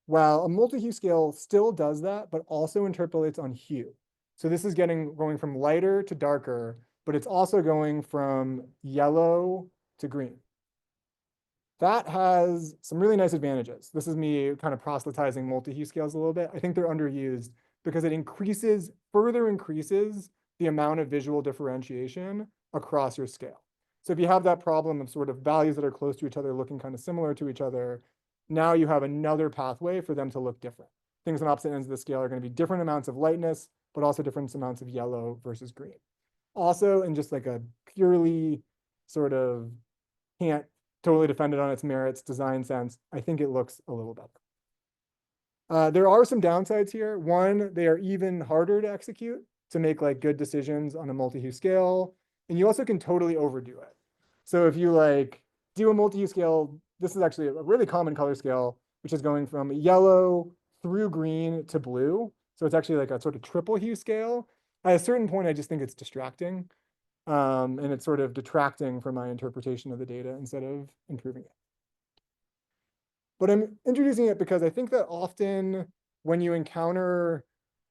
While a multi-hue scale still does that, but also interpolates on hue. So this is going from lighter to darker, but it's also going from yellow to green. That has some really nice advantages. This is me kind of proselytizing multi-hue scales a little bit. I think they're underused because it further increases the amount of visual differentiation across your scale. So if you have that problem of sort of values that are close to each other looking kind of similar to each other, now you have another pathway for them to look different. Things on opposite ends of the scale are going to be different amounts of lightness, but also different amounts of yellow versus green. Also, in just like a purely sort of can't totally defend it on its merits design sense, I think it looks a little better. There are some downsides here. One, they are even harder to execute to make like good decisions on a multi-hue scale. And you also can totally overdo it. So if you like do a multi-hue scale, this is actually a really common color scale, which is going from yellow through green to blue. So it's actually like a sort of triple hue scale. At a certain point, I just think it's distracting. And it's sort of detracting from my interpretation of the data instead of improving it. But I'm introducing it because I think that often when you encounter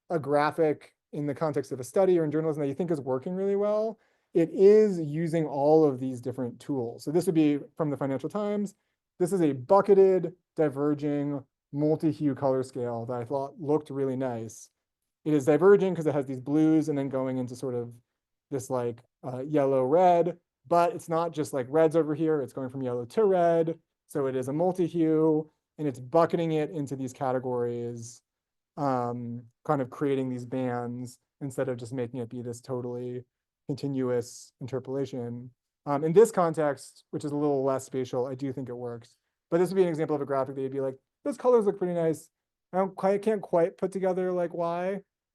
a graphic in the context of a study or in journalism that you think is working really well, it is using all of these different tools. So this would be from the Financial Times. This is a bucketed, diverging, multi-hue color scale that I thought looked really nice. It is diverging because it has these blues and then going into sort of this like yellow red, but it's not just like reds over here, it's going from yellow to red. So it is a multi-hue and it's bucketing it into these categories, kind of creating these bands instead of just making it be this totally continuous interpolation. In this context, which is a little less spatial, I do think it works. But this would be an example of a graphic that you'd be like, those colors look pretty nice. I can't quite put together like why.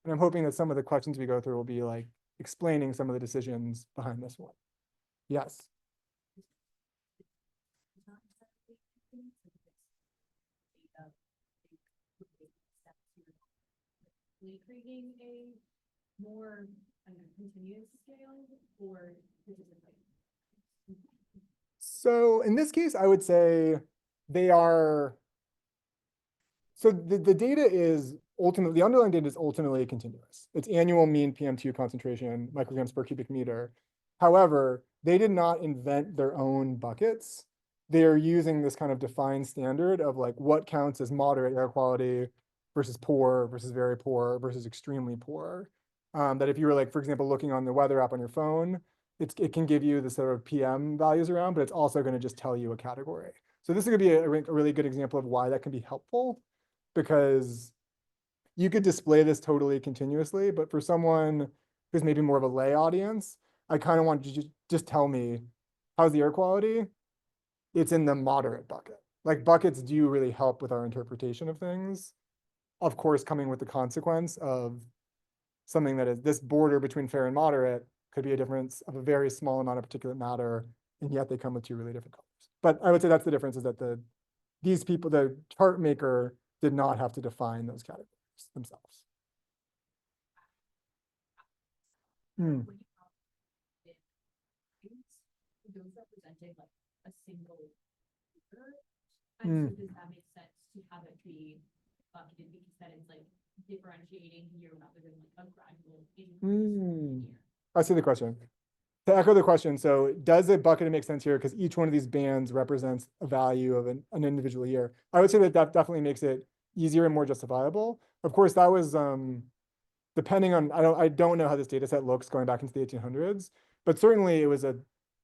And I'm hoping that some of the questions we go through will be like explaining some of the decisions behind this one. Yes. Creating a more continuous scale, or is it like? So in this case, I would say they are. So the data is ultimately, the underlying data is ultimately continuous. It's annual mean PM2 concentration, micrograms per cubic meter. However, they did not invent their own buckets. They're using this kind of defined standard of like what counts as moderate air quality versus poor versus very poor versus extremely poor. That if you were like, for example, looking on the weather app on your phone, it can give you the sort of PM values around, but it's also going to just tell you a category. So this is going to be a really good example of why that can be helpful, because you could display this totally continuously, but for someone who's maybe more of a lay audience, I kind of want you to just tell me, how's the air quality? It's in the moderate bucket. Like buckets do really help with our interpretation of things. Of course, coming with the consequence of something that is this border between fair and moderate could be a difference of a very small amount of particulate matter, and yet they come with two really different colors. But I would say that's the difference, is that these people, the chart maker, did not have to define those categories themselves. Those represented like a single figure. And so does that make sense to have it be bucketed, because then it's like differentiating here rather than like a gradual increase here? I see the question. To echo the question, so does a bucket make sense here? Because each one of these bands represents a value of an individual year. I would say that definitely makes it easier and more justifiable. Of course, that was depending on, I don't know how this data set looks going back into the 1800s, but certainly it was a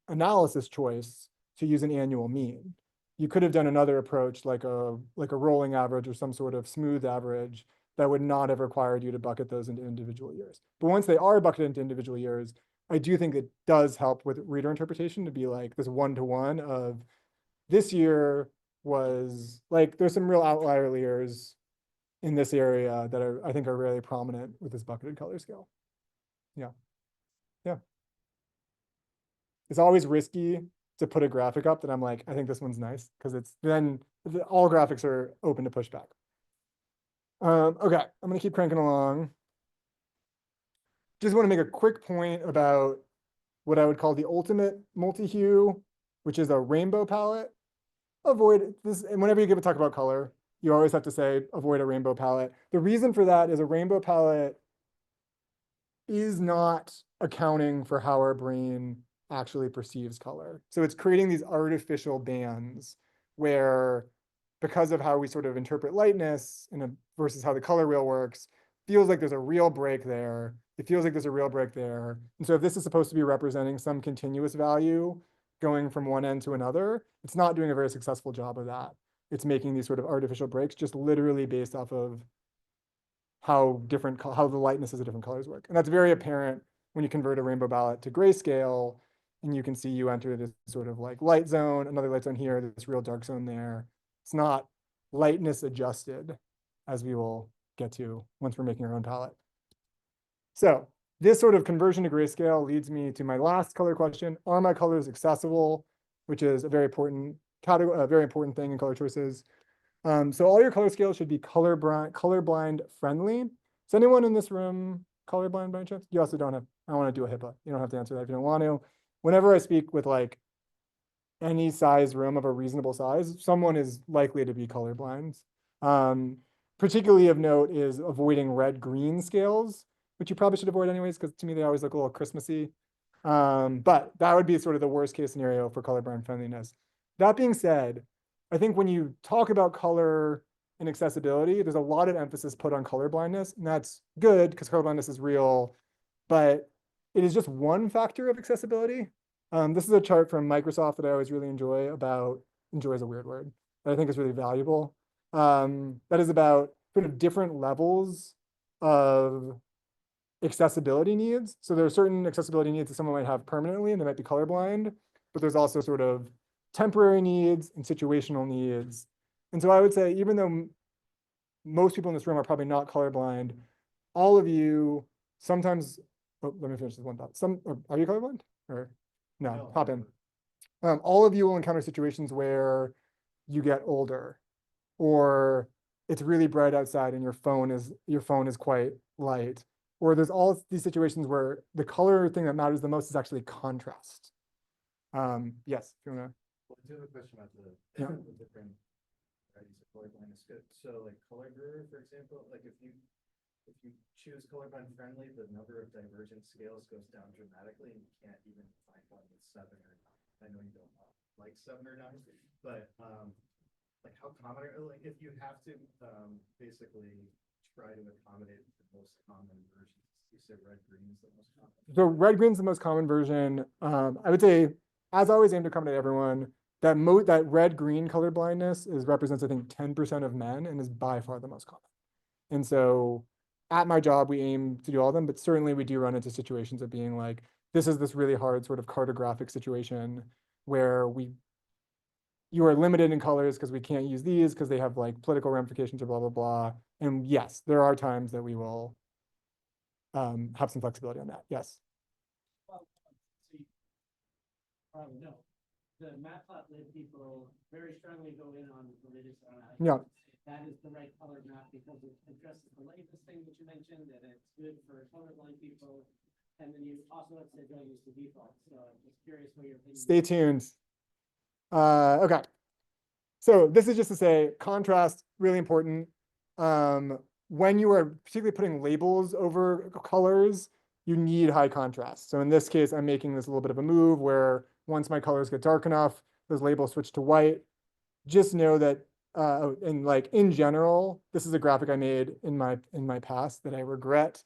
analysis choice to use an annual mean. You could have done another approach like a rolling average or some sort of smooth average that would not have required you to bucket those into individual years. But once they are bucketed into individual years, I do think it does help with reader interpretation to be like this one-to-one of this year was like, there's some real outlier years in this area that I think are really prominent with this bucketed color scale. Yeah. Yeah. It's always risky to put a graphic up that I'm like, I think this one's nice, because it's then all graphics are open to pushback. Okay, I'm gonna keep cranking along. Just want to make a quick point about what I would call the ultimate multi-hue, which is a rainbow palette. Avoid this, and whenever you give a talk about color, you always have to say avoid a rainbow palette. The reason for that is a rainbow palette is not accounting for how our brain actually perceives color. So it's creating these artificial bands where, because of how we sort of interpret lightness versus how the color wheel works, feels like there's a real break there. It feels like there's a real break there. And so if this is supposed to be representing some continuous value going from one end to another, it's not doing a very successful job of that. It's making these sort of artificial breaks just literally based off of how the lightnesses of different colors work. And that's very apparent when you convert a rainbow palette to grayscale, and you can see you enter this sort of like light zone, another light zone here, this real dark zone there. It's not lightness adjusted, as we will get to once we're making our own palette. So this sort of conversion to grayscale leads me to my last color question. Are my colors accessible? Which is a very important category, a very important thing in color choices. So all your color scales should be colorblind friendly. Is anyone in this room colorblind by any chance? You also don't have, I don't want to do a HIPAA. You don't have to answer that if you don't want to. Whenever I speak with like any size room of a reasonable size, someone is likely to be colorblind. particularly of note is avoiding red-green scales, which you probably should avoid anyways, because to me they always look a little Christmassy. But that would be sort of the worst case scenario for colorblind friendliness. That being said, I think when you talk about color and accessibility, there's a lot of emphasis put on color blindness, and that's good because color blindness is real, but it is just one factor of accessibility. This is a chart from Microsoft that I always really enjoy about, enjoy is a weird word, that I think is really valuable. That is about sort of different levels of accessibility needs. So there are certain accessibility needs that someone might have permanently and they might be colorblind, but there's also sort of temporary needs and situational needs. And so I would say, even though most people in this room are probably not colorblind, all of you sometimes, oh, let me finish this one thought. Are you colorblind or no, No. hop in. All of you will encounter situations where you get older, or it's really bright outside and your phone is quite light, or there's all these situations where the color thing that matters the most is actually contrast. Yes, if you wanna. Well, I do have a question about the, Yeah. the different varieties of colorblindness. So like color blur, for example, like if you choose colorblind friendly, the number of divergent scales goes down dramatically, and you can't even find one with 7 or 9. I know you don't like 7 or 9, but like how common are, like if you have to basically try to accommodate the most common versions, you said red green is the most common. So red green's the most common version. I would say, as always, aim to accommodate everyone. That red green color blindness represents, I think, 10% of men and is by far the most common. And so at my job, we aim to do all of them, but certainly we do run into situations of being like, this is this really hard sort of cartographic situation where you are limited in colors because we can't use these because they have like political ramifications or blah, blah, blah. And yes, there are times that we will have some flexibility on that. Yes. Well, so you probably know, the matplotlib people very strongly go in on religious. Yeah. That is the right color map because it addresses the lightness thing that you mentioned, and it's good for colorblind people. And then you also have said don't use the default. So I'm just curious what your opinion is. Stay tuned. Okay. So this is just to say contrast, really important. When you are particularly putting labels over colors, you need high contrast. So in this case, I'm making this a little bit of a move where once my colors get dark enough, those labels switch to white. Just know that, and like in general, this is a graphic I made in my past that I regret.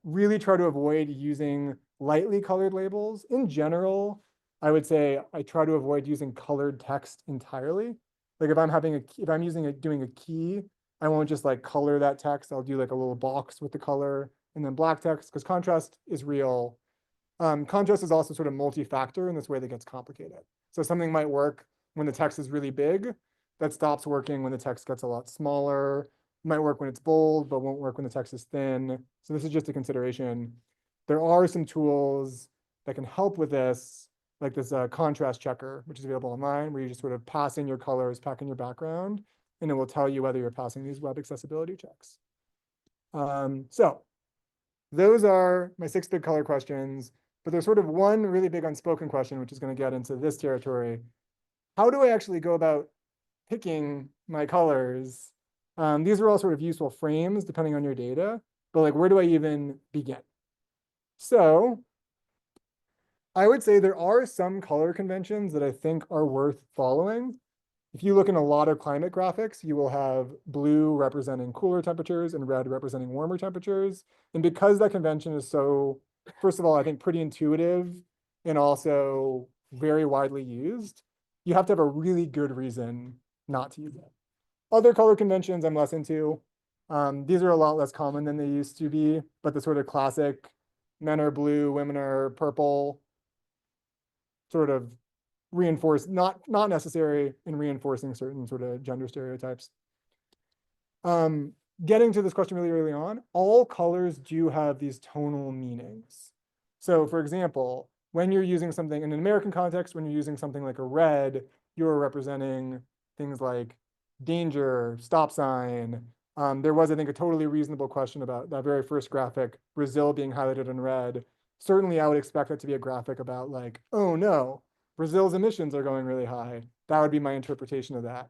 Really try to avoid using lightly colored labels. In general, I would say I try to avoid using colored text entirely. Like if I'm doing a key, I won't just like color that text. I'll do like a little box with the color and then black text because contrast is real. Contrast is also sort of multi-factor in this way that gets complicated. So something might work when the text is really big, that stops working when the text gets a lot smaller. Might work when it's bold, but won't work when the text is thin. So this is just a consideration. There are some tools that can help with this, like this contrast checker, which is available online, where you just sort of pass in your colors, pack in your background, and it will tell you whether you're passing these web accessibility checks. So those are my 6 big color questions, but there's sort of one really big unspoken question, which is going to get into this territory. How do I actually go about picking my colors? These are all sort of useful frames depending on your data, but like, where do I even begin? So I would say there are some color conventions that I think are worth following. If you look in a lot of climate graphics, you will have blue representing cooler temperatures and red representing warmer temperatures. And because that convention is so, first of all, I think pretty intuitive and also very widely used, you have to have a really good reason not to use it. Other color conventions I'm less into. These are a lot less common than they used to be, but the sort of classic men are blue, women are purple, sort of reinforce, not necessary in reinforcing certain sort of gender stereotypes. Getting to this question really early on, all colors do have these tonal meanings. So for example, when you're using something in an American context, when you're using something like a red, you're representing things like danger, stop sign. There was, I think, a totally reasonable question about that very first graphic, Brazil being highlighted in red. Certainly, I would expect that to be a graphic about like, oh no, Brazil's emissions are going really high. That would be my interpretation of that.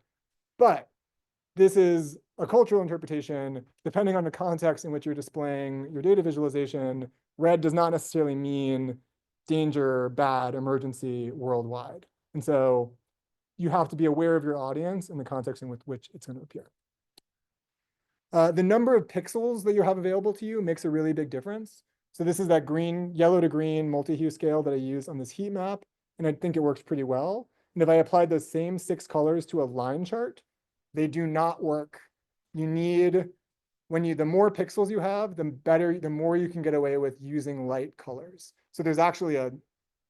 But this is a cultural interpretation, depending on the context in which you're displaying your data visualization, red does not necessarily mean danger, bad, emergency worldwide. And so you have to be aware of your audience and the context in which it's going to appear. The number of pixels that you have available to you makes a really big difference. So this is that yellow to green multi-hue scale that I use on this heat map, and I think it works pretty well. And if I applied those same 6 colors to a line chart, they do not work. You need, the more pixels you have, the more you can get away with using light colors. So there's actually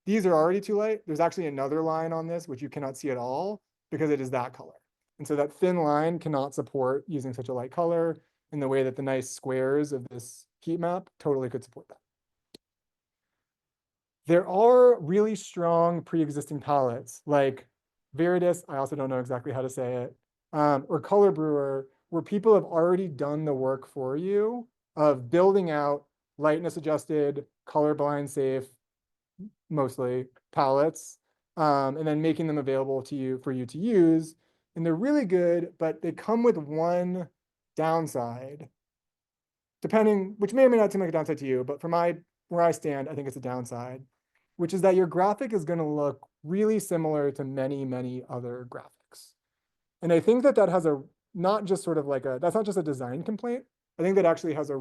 these are already too light. There's actually another line on this, which you cannot see at all because it is that color. And so that thin line cannot support using such a light color in the way that the nice squares of this heat map totally could support that. There are really strong pre-existing palettes like Viridis, I also don't know exactly how to say it, or Color Brewer, where people have already done the work for you of building out lightness adjusted, colorblind safe, mostly palettes, and then making them available to you for you to use. And they're really good, but they come with one downside, which may or may not seem like a downside to you, but for where I stand, I think it's a downside, which is that your graphic is going to look really similar to many, many other graphics. And I think that has that's not just a design complaint. I think that actually has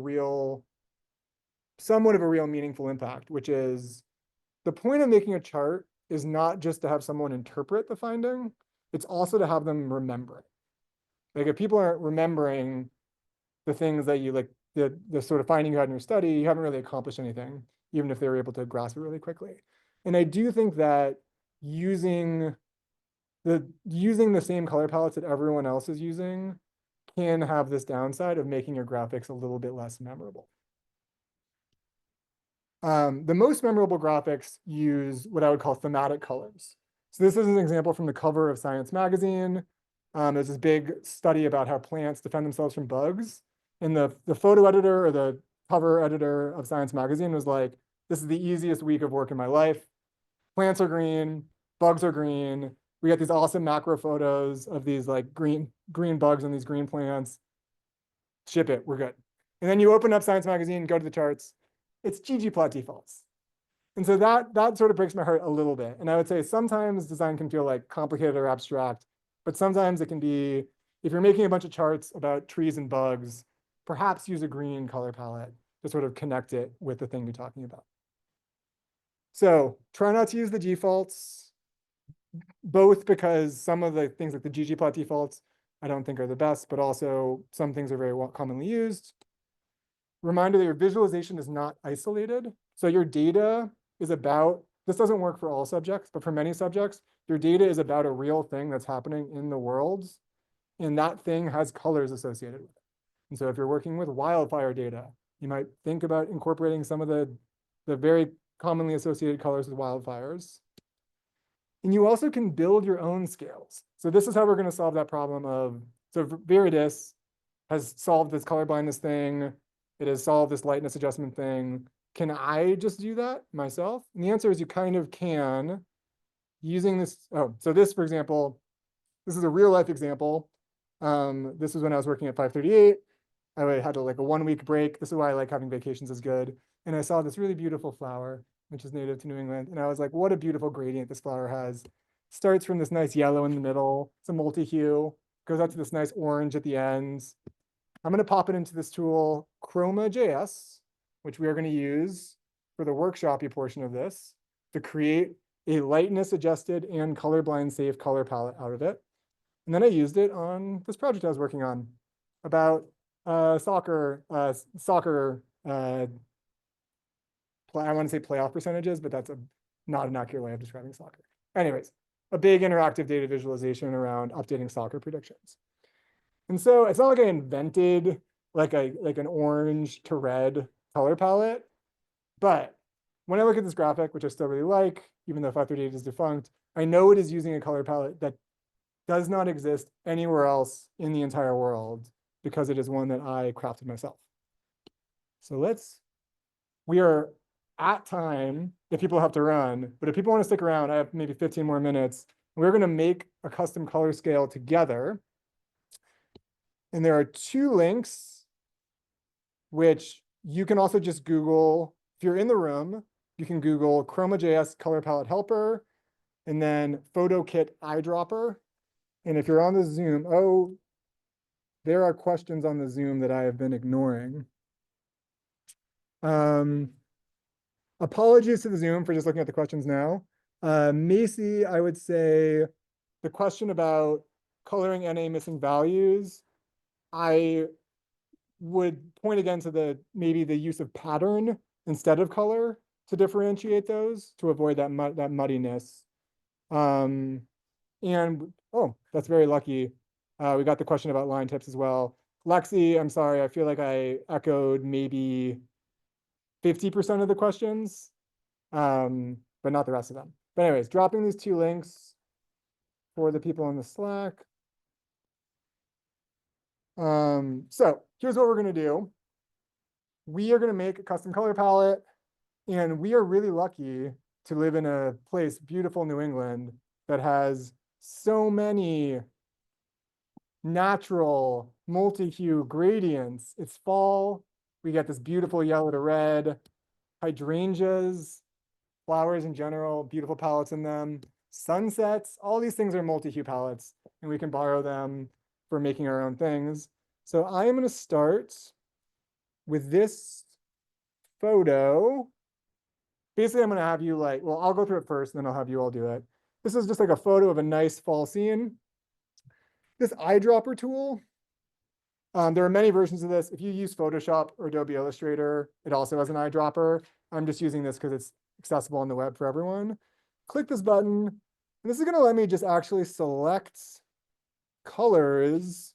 somewhat of a real meaningful impact, which is the point of making a chart is not just to have someone interpret the finding, it's also to have them remember it. Like if people aren't remembering the things that you like, the sort of finding you had in your study, you haven't really accomplished anything, even if they were able to grasp it really quickly. And I do think that using the same color palettes that everyone else is using can have this downside of making your graphics a little bit less memorable. The most memorable graphics use what I would call thematic colors. So this is an example from the cover of Science magazine. There's this big study about how plants defend themselves from bugs. And the photo editor or the cover editor of Science magazine was like, this is the easiest week of work in my life. Plants are green, bugs are green. We got these awesome macro photos of these like green bugs and these green plants. Ship it, we're good. And then you open up Science magazine, go to the charts. It's ggplot defaults. And so that sort of breaks my heart a little bit. And I would say sometimes design can feel like complicated or abstract, but sometimes it can be, if you're making a bunch of charts about trees and bugs, perhaps use a green color palette to sort of connect it with the thing you're talking about. So try not to use the defaults, both because some of the things like the ggplot defaults I don't think are the best, but also some things are very commonly used. Reminder that your visualization is not isolated. So your data is about, this doesn't work for all subjects, but for many subjects, your data is about a real thing that's happening in the world, and that thing has colors associated with it. And so if you're working with wildfire data, you might think about incorporating some of the very commonly associated colors with wildfires. And you also can build your own scales. So this is how we're going to solve that problem of, so Viridis has solved this color blindness thing. It has solved this lightness adjustment thing. Can I just do that myself? And the answer is you kind of can using this. Oh, so this, for example, this is a real life example. This was when I was working at 538. I had like a 1 week break. This is why I like having vacations is good. And I saw this really beautiful flower, which is native to New England. And I was like, what a beautiful gradient this flower has. Starts from this nice yellow in the middle. It's a multi-hue, goes out to this nice orange at the end. I'm going to pop it into this tool, Chroma.js, which we are going to use for the workshop-y portion of this to create a lightness adjusted and colorblind safe color palette out of it. And then I used it on this project I was working on about soccer, I want to say playoff percentages, but that's not an accurate way of describing soccer. Anyways, a big interactive data visualization around updating soccer predictions. And so it's not like I invented like an orange to red color palette, but when I look at this graphic, which I still really like, even though 538 is defunct, I know it is using a color palette that does not exist anywhere else in the entire world because it is one that I crafted myself. So we are at time if people have to run, but if people want to stick around, I have maybe 15 more minutes. We're going to make a custom color scale together. And there are two links, which you can also just Google. If you're in the room, you can Google Chroma.js color palette helper and then PhotoKit eyedropper. And if you're on the Zoom, oh, there are questions on the Zoom that I have been ignoring. Apologies to the Zoom for just looking at the questions now. Macy, I would say the question about coloring NA missing values, I would point again to maybe the use of pattern instead of color to differentiate those to avoid that muddiness. And oh, that's very lucky. We got the question about line types as well. Lexi, I'm sorry, I feel like I echoed maybe 50% of the questions, but not the rest of them. But anyways, dropping these two links for the people in the Slack. So here's what we're going to do. We are going to make a custom color palette, and we are really lucky to live in a place, beautiful New England, that has so many natural multi-hue gradients. It's fall. We get this beautiful yellow to red, hydrangeas, flowers in general, beautiful palettes in them, sunsets, all these things are multi-hue palettes, and we can borrow them for making our own things. So I am going to start with this photo. Basically, I'm going to have you well, I'll go through it first, and then I'll have you all do it. This is just like a photo of a nice fall scene. This eyedropper tool, there are many versions of this. If you use Photoshop or Adobe Illustrator, it also has an eyedropper. I'm just using this because it's accessible on the web for everyone. Click this button, and this is going to let me just actually select colors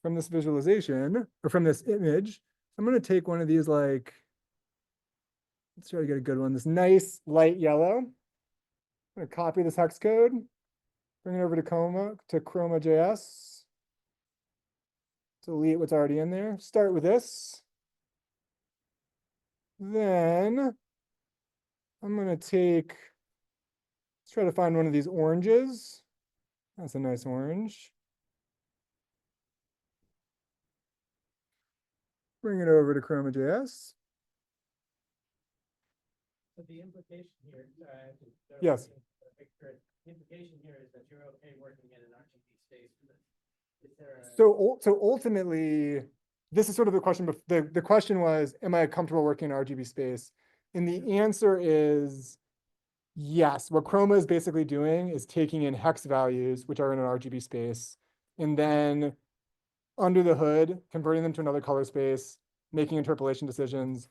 from this visualization or from this image. I'm going to take one of these, let's try to get a good one. This nice light yellow. I'm going to copy this hex code, bring it over to Chroma.js. Delete what's already in there. Start with this. Then I'm going to let's try to find one of these oranges. That's a nice orange. Bring it over to Chroma.js. So the implication here, Yes. the implication here is that you're okay working in an RGB space for this. Is there a? So ultimately, this is sort of the question. The question was, am I comfortable working in RGB space? And the answer is yes. What Chroma is basically doing is taking in hex values, which are in an RGB space, and then under the hood, converting them to another color space, making interpolation decisions,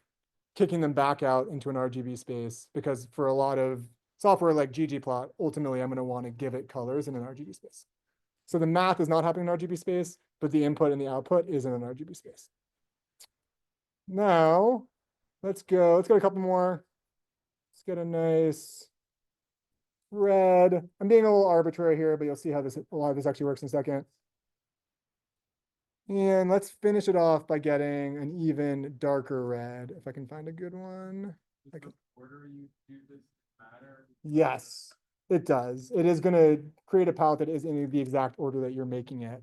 kicking them back out into an RGB space. Because for a lot of software like ggplot, ultimately, I'm going to want to give it colors in an RGB space. So the math is not happening in RGB space, but the input and the output is in an RGB space. Now, let's get a couple more. Let's get a nice red. I'm being a little arbitrary here, but you'll see how a lot of this actually works in a second. And let's finish it off by getting an even darker red, if I can find a good one. Does the order you do this matter? Yes, it does. It is going to create a palette that is in the exact order that you're making it.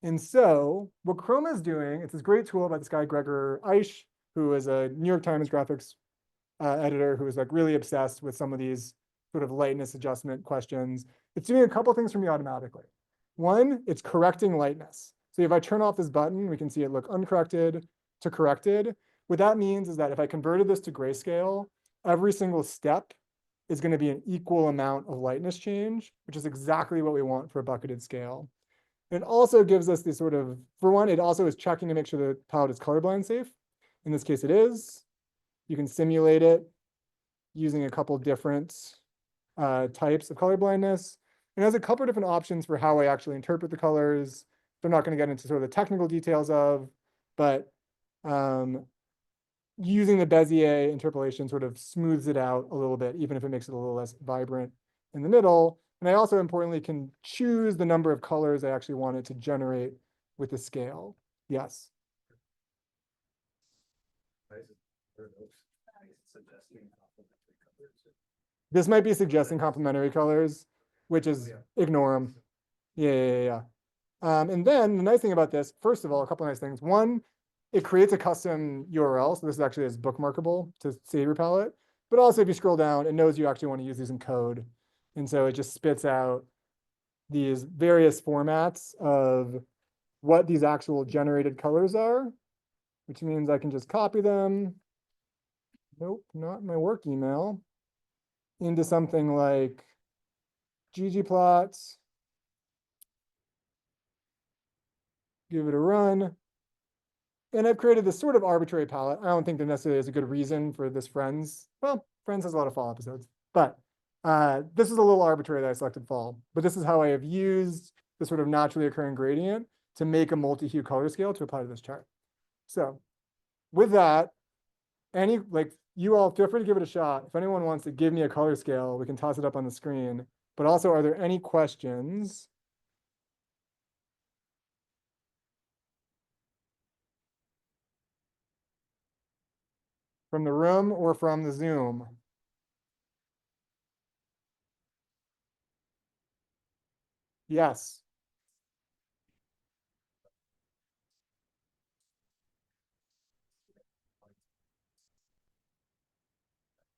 And so what Chroma is doing, it's this great tool by this guy, Gregor Eisch, who is a New York Times graphics editor who is really obsessed with some of these sort of lightness adjustment questions. It's doing a couple things for me automatically. One, it's correcting lightness. So if I turn off this button, we can see it look uncorrected to corrected. What that means is that if I converted this to grayscale, every single step is going to be an equal amount of lightness change, which is exactly what we want for a bucketed scale. It also gives us this sort of, for one, it also is checking to make sure the palette is colorblind safe. In this case, it is. You can simulate it using a couple different types of colorblindness. And it has a couple of different options for how I actually interpret the colors. They're not going to get into sort of the technical details of, but using the Bezier interpolation sort of smooths it out a little bit, even if it makes it a little less vibrant in the middle. And I also importantly can choose the number of colors I actually want it to generate with the scale. Yes. This might be suggesting complementary colors, which is ignore them. Yeah. And then the nice thing about this, first of all, a couple of nice things. One, it creates a custom URL. So this is actually is bookmarkable to save your palette. But also if you scroll down, it knows you actually want to use these in code. And so it just spits out these various formats of what these actual generated colors are, which means I can just copy them. Nope, not my work email. Into something like ggplots. Give it a run. And I've created this sort of arbitrary palette. I don't think there necessarily is a good reason for this Friends. Well, Friends has a lot of fall episodes, but this is a little arbitrary that I selected fall. But this is how I have used the sort of naturally occurring gradient to make a multi-hue color scale to apply to this chart. So with that, you all feel free to give it a shot. If anyone wants to give me a color scale, we can toss it up on the screen. But also, are there any questions? From the room or from the Zoom? Yes.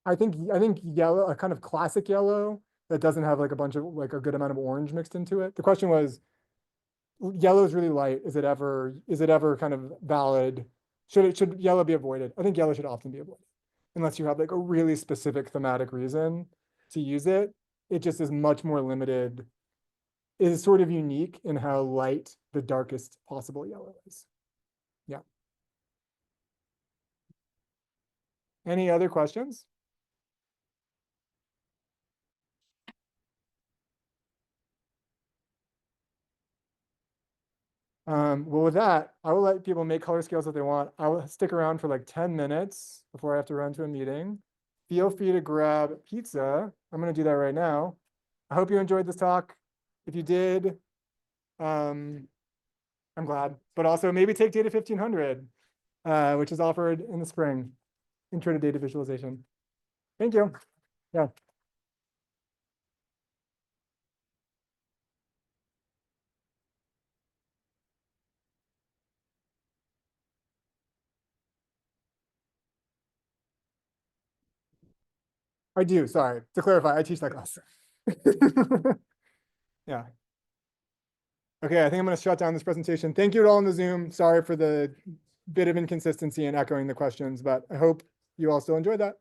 I think yellow, a kind of classic yellow that doesn't have like a bunch of like a good amount of orange mixed into it. The question was, yellow is really light. Is it ever kind of valid? Should yellow be avoided? I think yellow should often be avoided, unless you have like a really specific thematic reason to use it. It just is much more limited. It is sort of unique in how light the darkest possible yellow is. Yeah. Any other questions? Well, with that, I will let people make color scales if they want. I will stick around for like 10 minutes before I have to run to a meeting. Feel free to grab pizza. I'm going to do that right now. I hope you enjoyed this talk. If you did, I'm glad. But also maybe take Data 1500, which is offered in the spring. Intro to Data Visualization. Thank you. Yeah. I do, sorry. To clarify, I teach that class. Yeah. Okay, I think I'm going to shut down this presentation. Thank you to all in the Zoom. Sorry for the bit of inconsistency and echoing the questions, but I hope you all still enjoyed that.